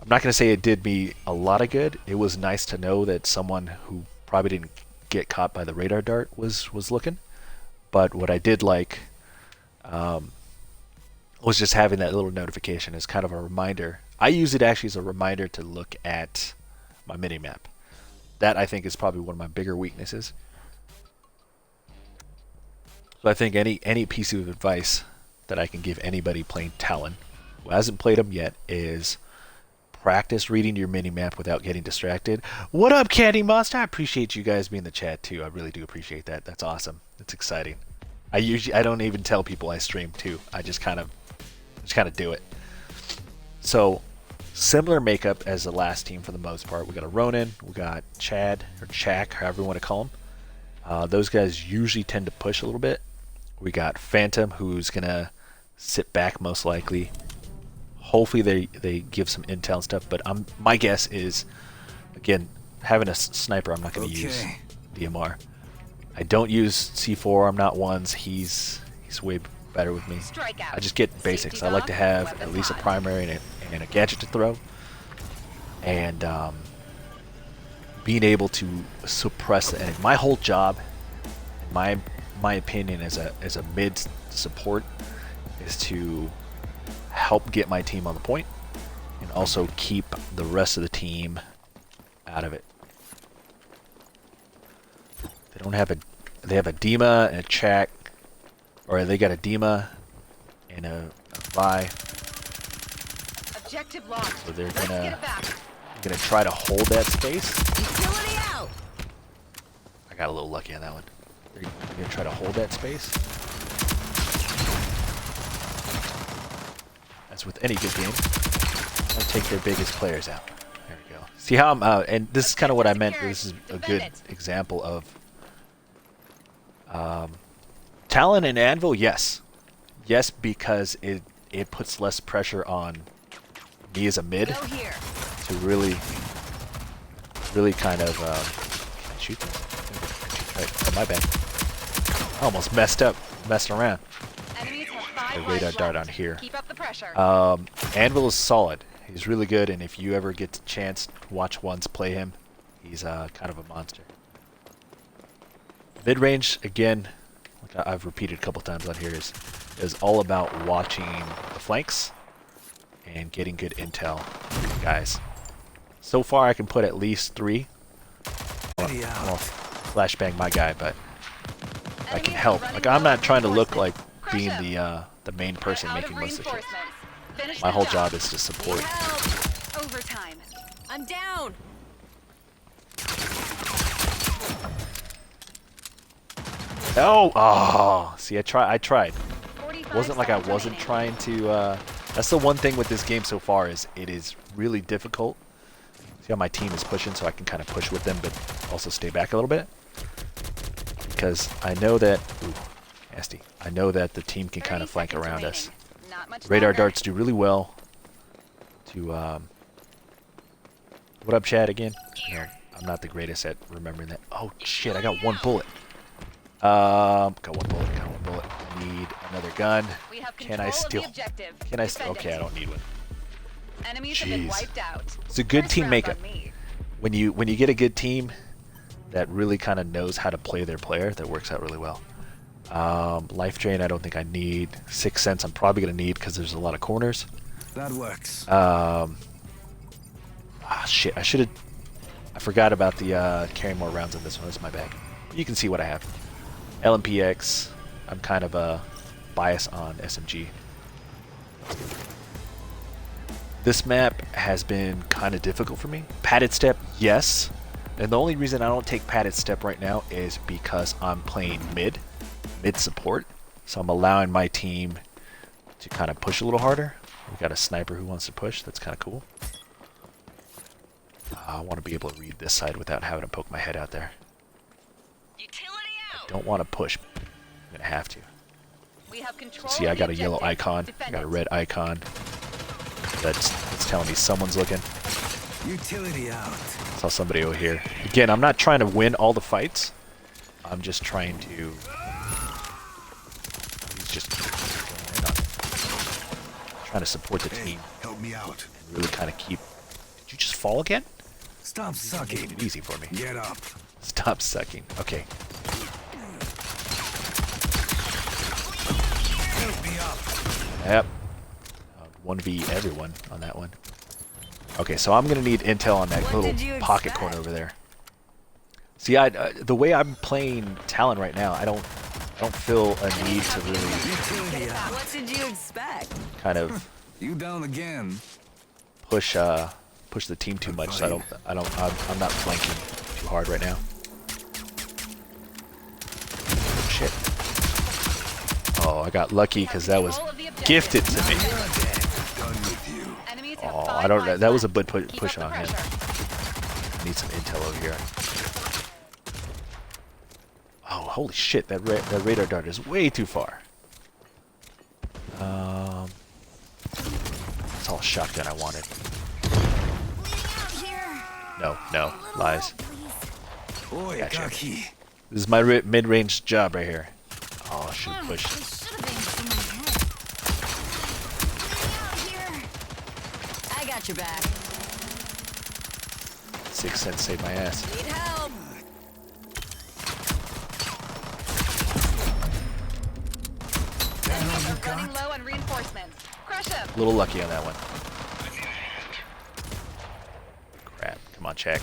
I'm not going to say it did me a lot of good. It was nice to know that someone who probably didn't get caught by the radar dart was looking. But what I did like was just having that little notification as kind of a reminder. I use it actually as a reminder to look at my minimap. That I think is probably one of my bigger weaknesses. So I think any piece of advice that I can give anybody playing Talon who hasn't played him yet is practice reading your minimap without getting distracted. What up, Candy Monster? I appreciate you guys being in the chat too. I really do appreciate that. That's awesome. It's exciting. I don't even tell people I stream too. I just kind of do it. So similar makeup as the last team for the most part. We got a Ronin, we got Chad or Chak, however you want to call him. Those guys usually tend to push a little bit. We got Phantom, who's gonna sit back most likely. Hopefully they give some intel and stuff, but my guess is, again, having a sniper, I'm not gonna use DMR. I don't use C4. I'm not ones. He's way better with me. I just get basics. I like to have at least a primary and a gadget to throw, and being able to suppress the enemy. My whole job, in my opinion, as a mid support, is to help get my team on the point and also keep the rest of the team out of it. They don't have they have a Dima and a Chak, or they got a Dima and a Vi. Objective locked. So they're Let's get gonna it back. try to hold that space. Utility out. I got a little lucky on that one. They're gonna try to hold that space. As with any good game, I'll take their biggest players out. There we go. See how I'm and this is kind of what I meant. This is a good example of Talon and Anvil. Yes, because it puts less pressure on me as a mid Go here. to really kind of can I shoot this? Right. Oh, my bad. I almost messing around. Enemies have 5 The radar lives dart left. on here. Keep up the pressure. Anvil is solid. He's really good, and if you ever get the chance to watch ones play him, he's kind of a monster. Mid-range, again, like I've repeated a couple times on here, is all about watching the flanks and getting good intel for you guys. So far, I can put at least 3. I'll flashbang my guy, but I can help. Like, I'm not trying to look like being the main person making most of the shit. My whole job is to support. Overtime. I'm down. Oh, see, I tried. 45 Wasn't like I seconds wasn't remaining. trying to. That's the one thing with this game so far is it is really difficult. See how my team is pushing, so I can kind of push with them, but also stay back a little bit. Because I know that, ooh, nasty. I know that the team can kind of 30 flank seconds around us. remaining. Not much Radar longer. darts do really well. To what up, Chad? Again? No, I'm not the greatest at remembering that. Oh shit! I got one bullet. Got one bullet. need another gun. We have Can control I of steal? the objective. Can I? Defend Okay, it. I don't need one. Enemies have been Jeez. wiped out. It's a good First team round makeup. on me. When you get a good team that really kind of knows how to play their player, that works out really well. Life drain, I don't think I need. 6 cents, I'm probably gonna need because there's a lot of corners. That works. Shit, I forgot about the carrying more rounds in this one. That's my bad. You can see what I have. LMPX. I'm kind of biased on SMG. This map has been kind of difficult for me. Padded step, yes. And the only reason I don't take padded step right now is because I'm playing mid support. So I'm allowing my team to kind of push a little harder. We got a sniper who wants to push. That's kind of cool. I want to be able to read this side without having to poke my head out there. Utility out. Don't want to push. I'm going to have to. We have control. See, of I the got a yellow objective. icon. I Defend got a it. red icon. That's telling me someone's looking. Utility out. Saw somebody over here. Again, I'm not trying to win all the fights. I'm just trying to... He's just going in on it. Trying to support the team. Help me out. And really kind of keep... Did you just fall again? Stop Made sucking. it easy for me. Get up. Stop sucking. Okay. Help me up. Yep. 1v everyone on that one. Okay, so I'm going to need intel on that What did you little pocket expect? corner over there. See, the way I'm playing Talon right now, I don't feel a need to really Utility out. What did you expect? kind of You down again. push the team too much. So I'm not flanking too hard right now. Shit. Oh, I got lucky because that was gifted to me. Done with you. Enemies have Oh, 5 I don't. lives That was a left. good Keep push up the on him. pressure. Need some intel over here. Oh, holy shit! That radar dart is way too far. It's all shotgun I wanted. No, lies. Oi, Gotcha. Gaki. This is my mid-range job right here. Oh, I should I push. should have aimed for my head. I got your back. 6 cents saved my ass. Need help. Enemies are running low on reinforcements. Crush them. A little lucky on that one. Crap. Come on, check.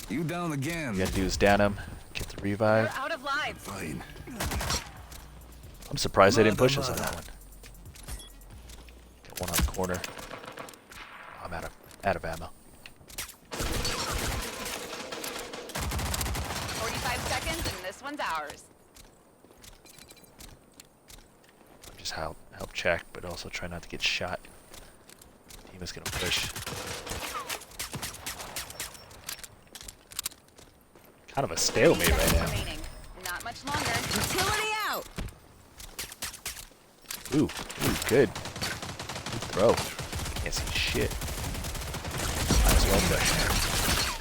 You down again. You gotta do is down him, get the You're revive. out of lives. Fine. I'm surprised they didn't push us on Mother. that one. Got one on the corner. I'm out of ammo. 45 seconds and this one's ours. Just help check, but also try not to get shot. Team is gonna push. Kind of a stalemate right now. Remaining. Not much longer. Utility out. Ooh, good. Good throw. Can't see shit. Might as well push.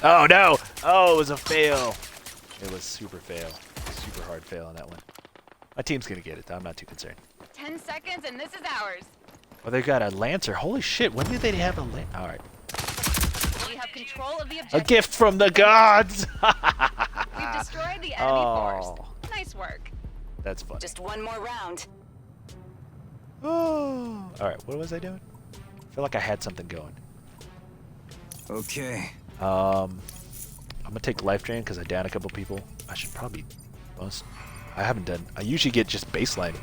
Oh no! Oh, it was a fail. It was super fail. Super hard fail on that one. My team's gonna get it though. I'm not too concerned. 10 seconds and this is ours. Oh, they got a lancer. Holy shit! When did they have a lancer? All right. We have control of the A objective. gift from the gods. We've destroyed the enemy force. Oh, Nice work. that's funny. Just one more round. Oh. All right. What was I doing? I feel like I had something going. Okay. I'm gonna take life drain because I downed a couple people. I should probably bonus. I haven't done. I usually get just baseline.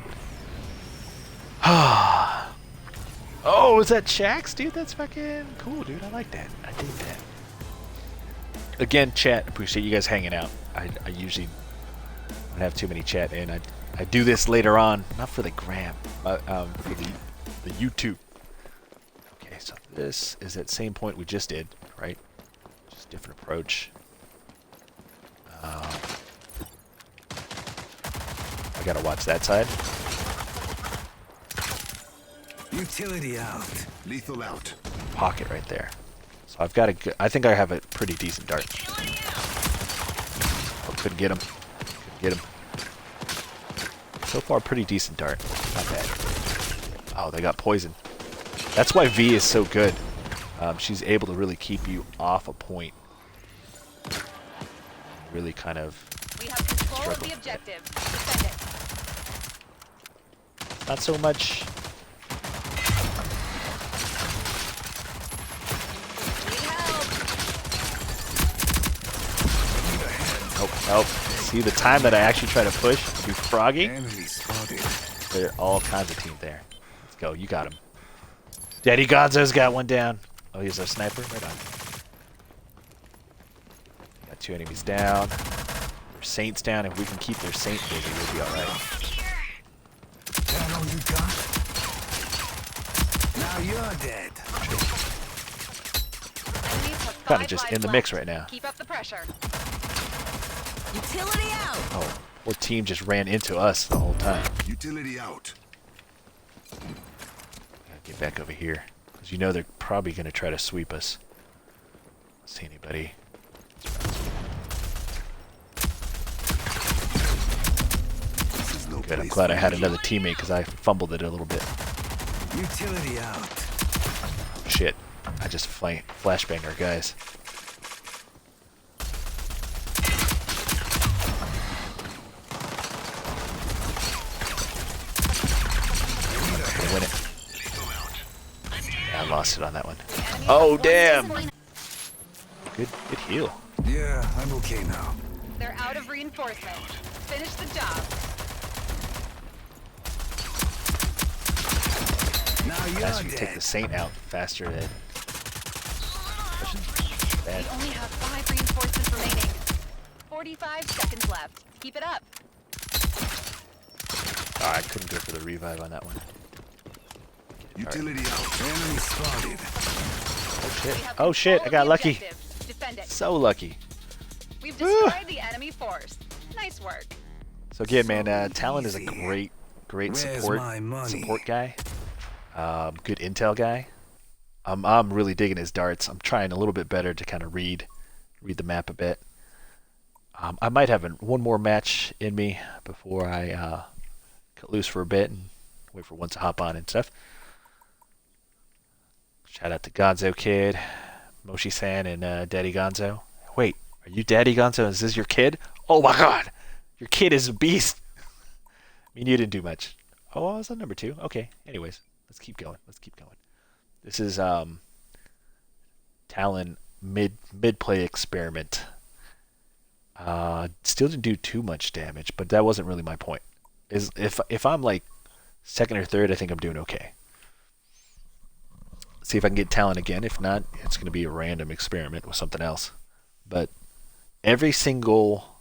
Oh, is that Shax, dude? That's fucking cool, dude. I like that. I dig that. Again, chat. Appreciate you guys hanging out. I usually don't have too many chat in. I do this later on, not for the gram, for the YouTube. Okay, so this is that same point we just did, right? Just different approach. I gotta watch that side. Utility out. Lethal out. Pocket right there. So I've got a good, I think I have a pretty decent dart. Couldn't get him. Couldn't get him. So far, pretty decent dart. Not bad. Oh, they got poison. That's why V is so good. She's able to really keep you off a point. Really kind of We have control of struggle. the objective. Defend it. Not so much. Need help. Nope, nope. See the time that I actually try to push? Be froggy? Enemy spotted. There are all kinds of teams there. Let's go. You got him. Daddy Gonzo's got one down. Oh, he's a sniper? Right on. Got 2 enemies down. Their Saints down. If we can keep their Saint busy, we'll be alright. That all you got? Now you're dead. Enemies have Kinda 5 just lives in the mix left. right now. Keep up the pressure. Utility out. Oh, poor team just ran into us the whole time. Utility out. Gotta get back over here. Because you know they're probably going to try to sweep us. Don't see anybody. This is no Good. I'm place glad I for had you. another teammate because I fumbled it a little bit. Utility out. Shit. I just flashbanged our guys. Gonna win it. Yeah, I lost it on that one. Enemies Oh, have 1 damn. reinforcement. Good heal. Yeah, I'm okay now. They're out of reinforcements. Finish the job. Now you're As you take dead. the Saint out faster than... Bad. We only have 5 reinforcements remaining. 45 seconds left. Keep it up. Oh, I couldn't go for the revive on that one. Utility out. Enemy spotted. Oh We shit. have Oh shit, I control got of the lucky. objective. Defend it. So lucky. We've destroyed the enemy force. Nice work. So again, man, So Talon is a easy. great Where's support my money? guy. Good intel guy. I'm really digging his darts. I'm trying a little bit better to kind of read the map a bit. I might have one more match in me before I cut loose for a bit and wait for one to hop on and stuff. Shout out to Gonzo Kid, Moshi-san, and Daddy Gonzo. Wait, are you Daddy Gonzo? Is this your kid? Oh my god! Your kid is a beast! I mean, you didn't do much. Oh, I was on number 2. Okay, anyways, let's keep going. This is Talon mid-play experiment. Still didn't do too much damage, but that wasn't really my point. If I'm like second or third, I think I'm doing okay. See if I can get Talon again. If not, it's going to be a random experiment with something else. But every single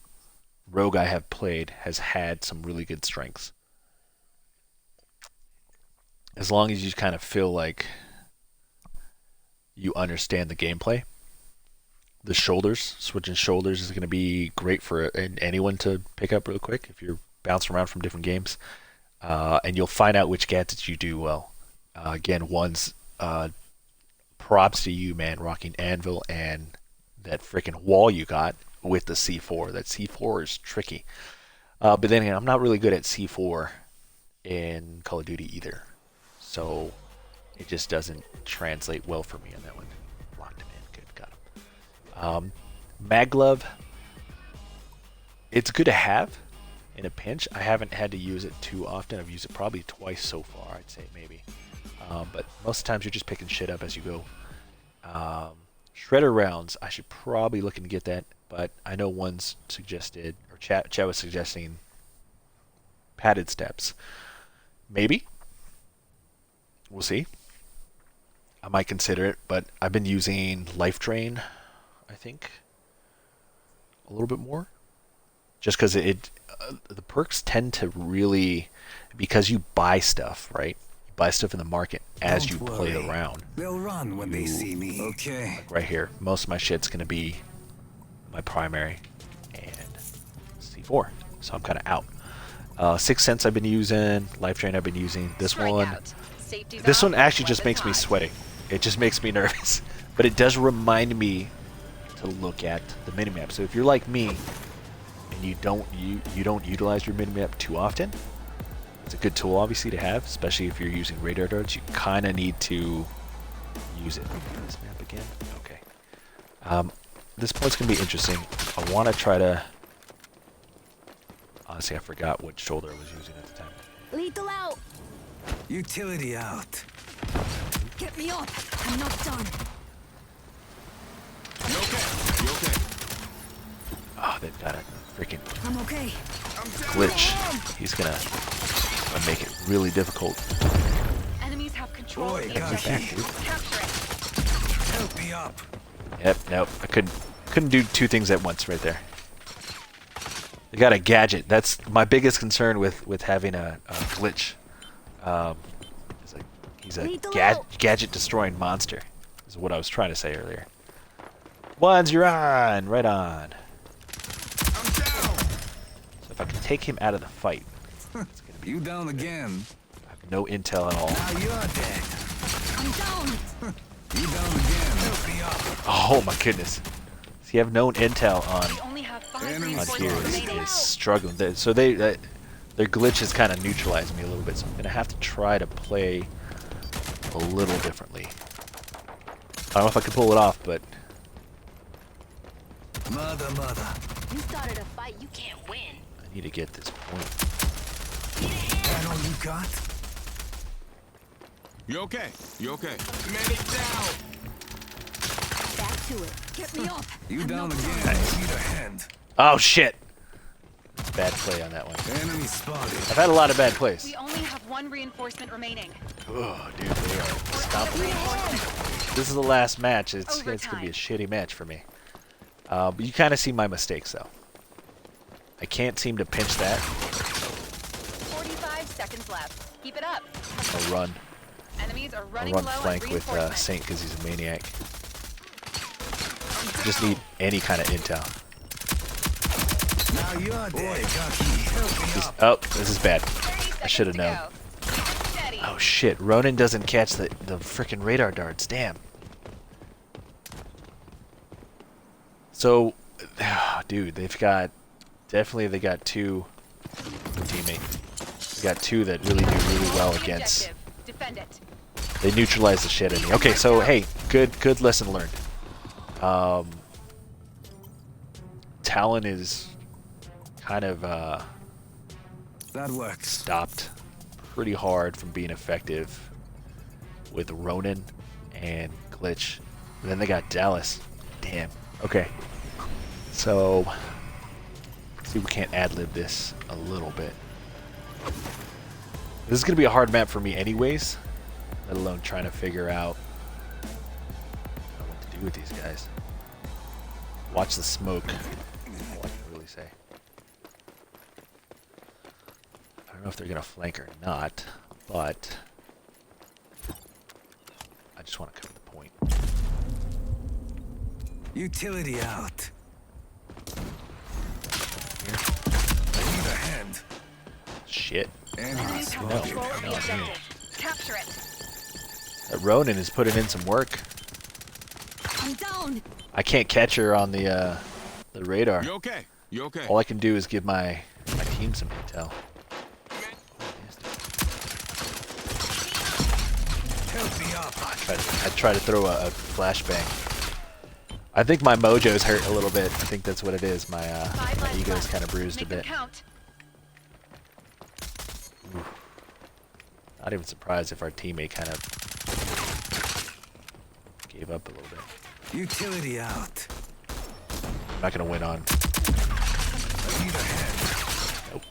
rogue I have played has had some really good strengths. As long as you kind of feel like you understand the gameplay. The shoulders, switching shoulders is going to be great for anyone to pick up real quick if you're bouncing around from different games. And you'll find out which gadgets you do well. Again, one's props to you, man, rocking Anvil and that freaking wall you got with the C4. That C4 is tricky. But then again, I'm not really good at C4 in Call of Duty either. So it just doesn't translate well for me on that one. Locked him in. Good, got him. Mag Glove, it's good to have in a pinch. I haven't had to use it too often. I've used it probably twice so far, I'd say, maybe. But most of the times you're just picking shit up as you go. Shredder rounds, I should probably look and get that, but I know one's suggested, or chat was suggesting padded steps. Maybe. We'll see. I might consider it, but I've been using Life Drain, I think, a little bit more. Just because the perks tend to really, because you buy stuff, right? You buy stuff in the market as Don't you play worry. around. They'll run when they see me. Okay. Right here, most of my shit's going to be my primary and C4. So I'm kind of out. Sixth Sense I've been using, Life Drain I've been using. This one actually just makes me sweaty. It just makes me nervous. But it does remind me to look at the minimap. So if you're like me, and and you don't utilize your mid-map too often, it's a good tool obviously to have, especially if you're using radar darts. You kind of need to use it. This map again. Okay. This point's gonna be interesting. I want to try to. Honestly, I forgot what shoulder I was using at the time. Lethal out. Utility out. Get me up. I'm not done. You okay? You okay? Oh, they've got a freaking I'm okay. glitch. He's gonna make it really difficult. Enemies have control Boy, of the got objective. you. Capture it. Help me up. Yep. Nope. I couldn't do two things at once right there. They got a gadget. That's my biggest concern with having a glitch. He's a gadget destroying monster. Is what I was trying to say earlier. Ones, you're on. Right on. I'm down. So if I can take him out of the fight, it's gonna be. You down again. I have no intel at all. Now you're dead. I'm down. You down again. Help me up. Oh my goodness. So you have no intel We only have 5 Enemy on here reinforcements is remaining. struggling. So their glitch has kind of neutralized me a little bit. So I'm gonna have to try to play a little differently. I don't know if I can pull it off, but Mother. You started a fight you can't win. I need to get this point. That all you got? You okay? You okay? Medic down. Back to it. Get me up. You I'm down not again. done. Need a hand. Oh shit! Bad play on that one. Enemy spotted. I've had a lot of bad plays. We only have 1 reinforcement remaining. Oh, dude, they are stomping. Reinforcement. This is the last match. It's gonna be a Overtime. shitty match for me. But you kind of see my mistakes though. I can't seem to pinch that. 45 seconds left. Keep it up. I'll run. Enemies are I'll running run low on flank with reinforcements. Saint because he's a maniac. Just need any kind of intel. Now you're dead. Boy, got you. Help me up. Oh, this is bad. 30 I should have known. seconds to go. Steady. Oh shit, Ronin doesn't catch the frickin' radar darts. Damn. So, dude, they got two teammate. They got two that really do really well Hold the against. objective. Defend it. They neutralize the shit out of me. Okay, so hey, good lesson learned. Talon is kind of That works. stopped pretty hard from being effective with Ronin and Glitch. And then they got Dallas. Damn. Okay. So, see if we can't ad-lib this a little bit. This is going to be a hard map for me anyways, let alone trying to figure out what to do with these guys. Watch the smoke. All I can really say. I don't know if they're going to flank or not, but I just want to cover the point. Utility out. Here. I need a hand. Shit. Enemy Enemies have spotted. control of no, the I mean- objective. Capture it. That Ronin is putting in some work. I'm down. I can't catch her on the radar. You okay? You okay? All I can do is give my team some intel. Help me up. I try to throw a flashbang. I think my mojo's hurt a little bit. I think that's what it is. My 5 my lives ego's left. kind of bruised a Make them bit. count. Not even surprised if our teammate kind of gave up a little bit. Utility out. I'm not gonna win on. I need a hand. Nope.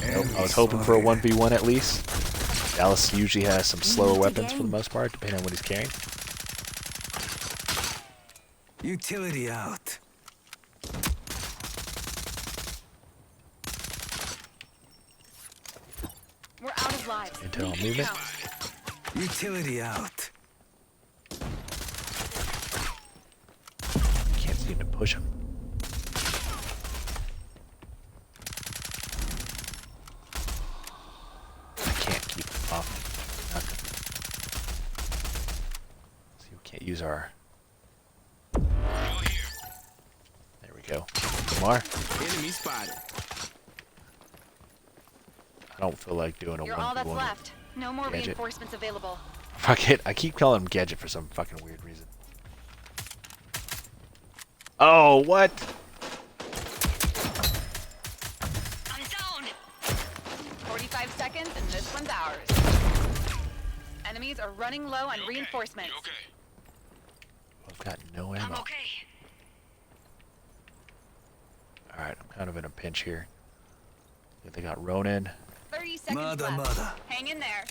Enemy I was hoping for a spotted. 1v1 at least. Dallas usually has some slower Need to weapons for the game. most part, depending on what he's carrying. Utility out. We're out of lives. Intel Make them movement. count. Utility out. Can't seem to push him. I can't keep him off. See, we can't use our. There we go. More. Enemy spotted. I don't feel like doing a You're all that's 1v1. left. No more Gadget. reinforcements available. Fuck it. I keep calling him Gadget for some fucking weird reason. Oh, what? I'm down. 45 seconds, and this one's ours. Enemies are running low on reinforcements. You okay? I've got no I'm ammo. okay. Alright, I'm kind of in a pinch here. They got Ronin. 30 seconds Mother, left. mother. Hang in there.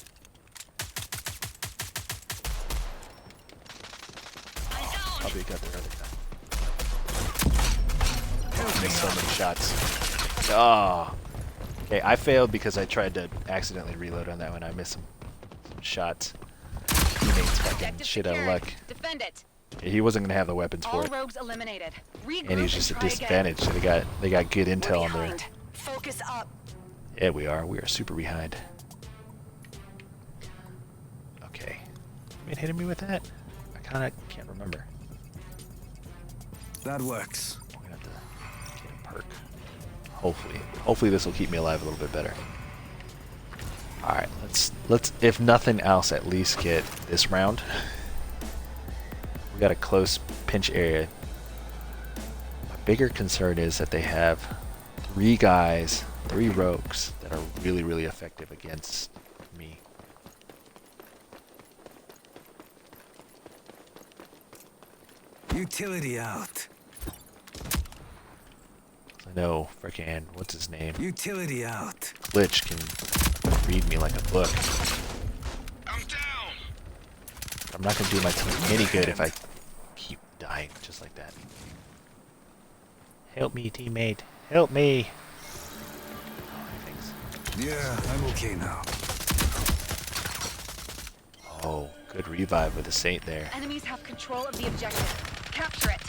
I'm down. Probably got their other guy. Missed so many shots. Oh. Okay, I failed because I tried to accidentally reload on that one. I missed some shots. Teammates fucking Objective shit out of secured. luck. Defend it. He wasn't gonna have the weapons All for it, rogues eliminated. Regroup and he was just at try disadvantage. So they got good intel We're on there. behind. Focus up. Yeah, we are. We are super behind. Okay. You been hitting me with that? I kind of can't remember. That works. I'm gonna have to get a perk. Hopefully this will keep me alive a little bit better. All right, let's if nothing else at least get this round. We got a close pinch area. My bigger concern is that they have 3 guys, 3 rogues that are really, really effective against me. Utility out. I know frickin' what's his name? Utility out. Glitch can read me like a book. I'm down. I'm not gonna do my team any good if I keep dying just like that. Help me, teammate. Help me. Oh, thanks. Yeah, I'm okay now. Oh, good revive with a saint there. Enemies have control of the objective. Capture it.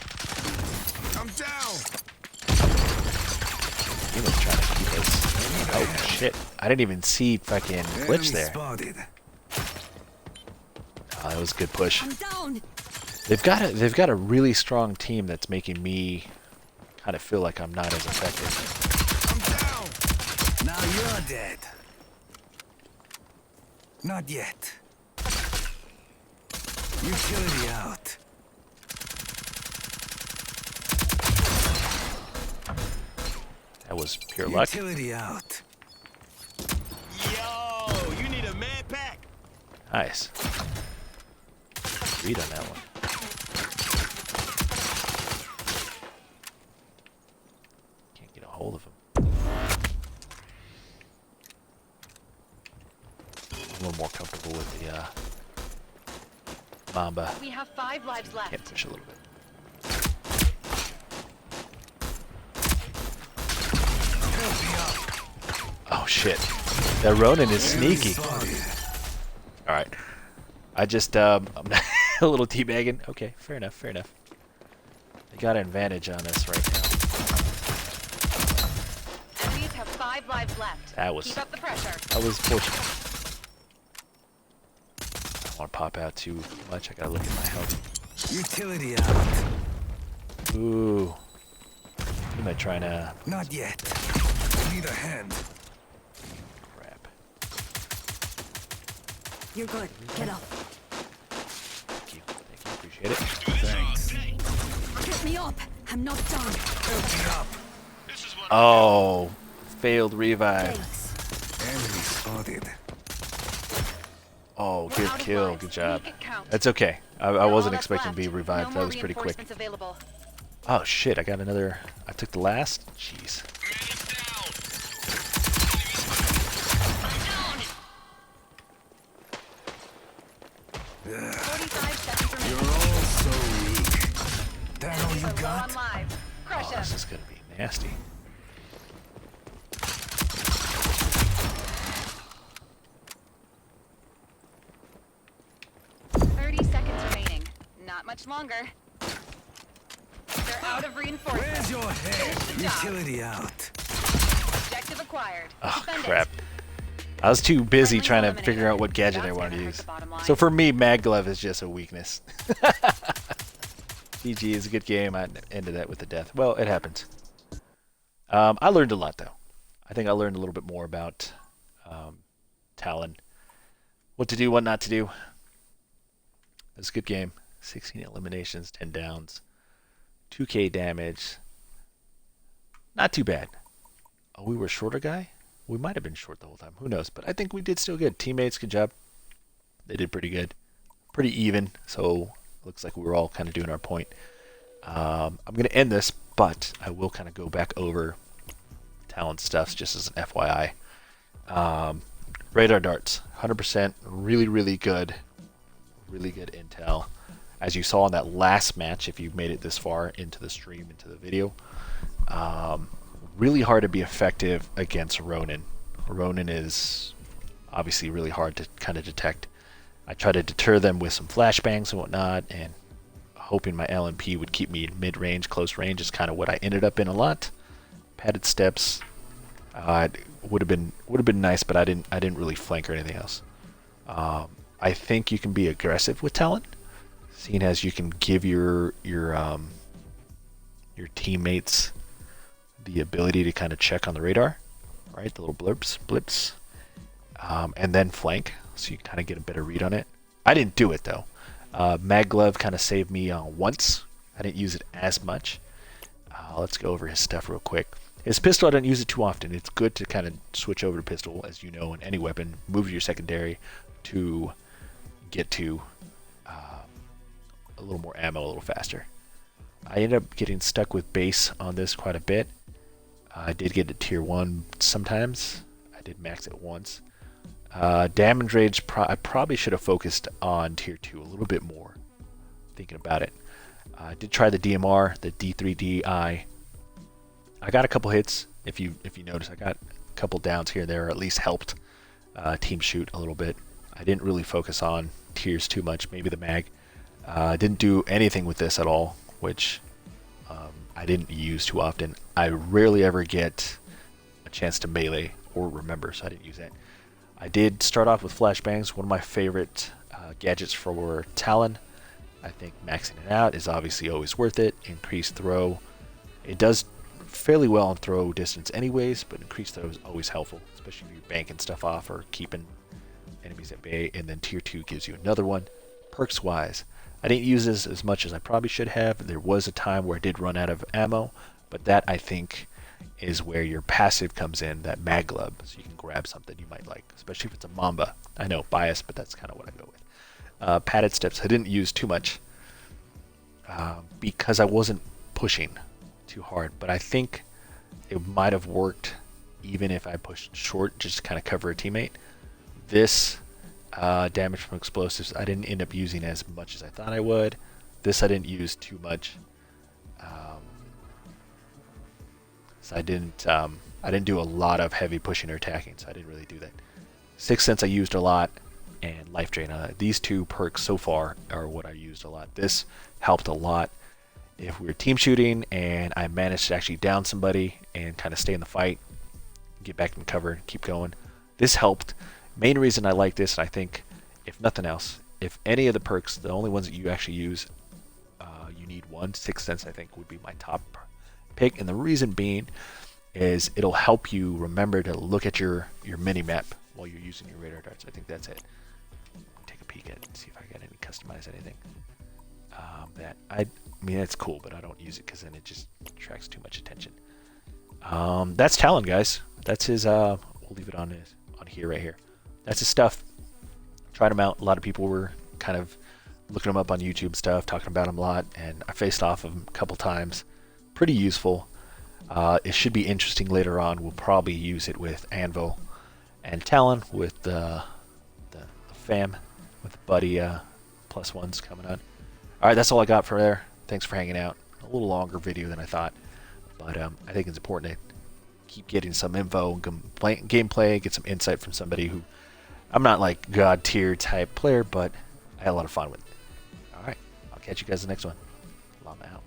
I'm down. He was trying to keep us. Oh shit! I didn't even see fucking Glitch Enemy there. spotted. Oh, that was a good push. I'm down. They've got a really strong team that's making me kind of feel like I'm not as effective. I'm down. Now you're dead. Not yet. Utility out. That was pure luck. Utility out. Yo, you need a man pack. Nice. Read on that one. Can't get a hold of him. I'm a little more comfortable with the Mamba. We have 5 lives left. Can't push a little bit. Oh shit. That Ronin is sneaky. Alright. I just, I'm a little teabagging. Okay, fair enough, fair enough. They got an advantage on us right now. Enemies have 5 lives left. That was- Keep up the pressure. I was fortunate. I don't want to pop out too much. I gotta look at my health. Utility out. Ooh. He might try to... Not yet. I need a hand. Crap. You're good. Get up. Thank you. Thank you. Appreciate it. Thanks. Get me up. I'm not done. Help me up. Oh. Failed revive. Thanks. Enemy spotted. Oh, We're good out of kill. lives. Good job. Make it count. That's okay. I You're all wasn't that's expecting to be left. revived. No That more was pretty quick. reinforcements available. Oh shit, I got another... I took the last? Jeez. Ugh, 45 seconds you're remaining. all so weak. That all Enemies you are low got? on lives. Crush Oh, them. this is gonna be nasty. Not much longer. They're out of Where's reinforcements. your head? Finish the job. Utility out. Objective acquired. Oh Defend crap. it. I was too busy Friendly trying to eliminator. figure out what gadget I That's wanted to gonna hurt use. the bottom line. So for me, Mag Glove is just a weakness. GG is a good game. I ended that with a death. Well, it happens. I learned a lot, though. I think I learned a little bit more about Talon. What to do, what not to do. It was a good game. 16 eliminations, 10 downs, 2k damage. Not too bad. Oh, we were a shorter guy? We might have been short the whole time. Who knows? But I think we did still good. Teammates, good job. They did pretty good. Pretty even. So looks like we were all kind of doing our point. I'm going to end this, but I will kind of go back over Talon stuff just as an FYI. Radar darts, 100%. Really, really good. Really good intel. As you saw in that last match, if you made it this far into the stream, into the video, really hard to be effective against Ronin. Ronin is obviously really hard to kind of detect. I try to deter them with some flashbangs and whatnot, and hoping my LMP would keep me in mid-range, close range is kind of what I ended up in a lot. Padded steps would have been nice, but I didn't really flank or anything else. I think you can be aggressive with Talon, seeing as you can give your teammates the ability to kind of check on the radar, right? The little blips, and then flank, so you kind of get a better read on it. I didn't do it though. Mag Glove kind of saved me once. I didn't use it as much. Let's go over his stuff real quick. His pistol, I don't use it too often. It's good to kind of switch over to pistol, as you know, in any weapon. Move to your secondary to get to a little more ammo a little faster. I ended up getting stuck with base on this quite a bit. I did get to tier 1 sometimes. I did max it once. Damage range, I probably should have focused on tier 2 a little bit more, thinking about it. I did try the DMR, the D3DI. I got a couple hits. If you notice, I got a couple downs here and there, or at least helped team shoot a little bit. I didn't really focus on tiers too much, maybe the mag. I didn't do anything with this at all, which I didn't use too often. I rarely ever get a chance to melee or remember, so I didn't use that. I did start off with flashbangs, one of my favorite gadgets for Talon. I think maxing it out is obviously always worth it. Increased throw. It does fairly well on throw distance anyways, but increased throw is always helpful, especially if you're banking stuff off or keeping enemies at bay. And then tier 2 gives you another one. Perks wise, I didn't use this as much as I probably should have. There was a time where I did run out of ammo, but that I think is where your passive comes in, that mag glove, so you can grab something you might like, especially if it's a Mamba. I know, biased, but that's kind of what I go with. Padded steps, I didn't use too much because I wasn't pushing too hard, but I think it might have worked even if I pushed short just to kind of cover a teammate. This damage from explosives, I didn't end up using as much as I thought I would. This I didn't use too much. So I didn't do a lot of heavy pushing or attacking, so I didn't really do that. Sixth Sense I used a lot, and Life Drain. These two perks so far are what I used a lot. This helped a lot if we were team shooting and I managed to actually down somebody and kind of stay in the fight, get back in cover, keep going. This helped. Main reason I like this, and I think, if nothing else, if any of the perks, the only ones that you actually use, you need one. Sixth Sense I think would be my top pick, and the reason being is it'll help you remember to look at your mini map while you're using your radar darts. I think that's it. Take a peek at it and see if I got any customize anything. I mean, it's cool, but I don't use it because then it just attracts too much attention. That's Talon, guys. That's his. We'll leave it on here, right here. That's his stuff. Tried him out. A lot of people were kind of looking him up on YouTube stuff, talking about him a lot, and I faced off of him a couple times. Pretty useful. It should be interesting later on. We'll probably use it with Anvil and Talon with the fam, with the buddy +1s coming on. Alright, that's all I got for there. Thanks for hanging out. A little longer video than I thought, but I think it's important to keep getting some info and gameplay, get some insight from somebody who, I'm not like god tier type player, but I had a lot of fun with it. Alright, I'll catch you guys in the next one. Llama out.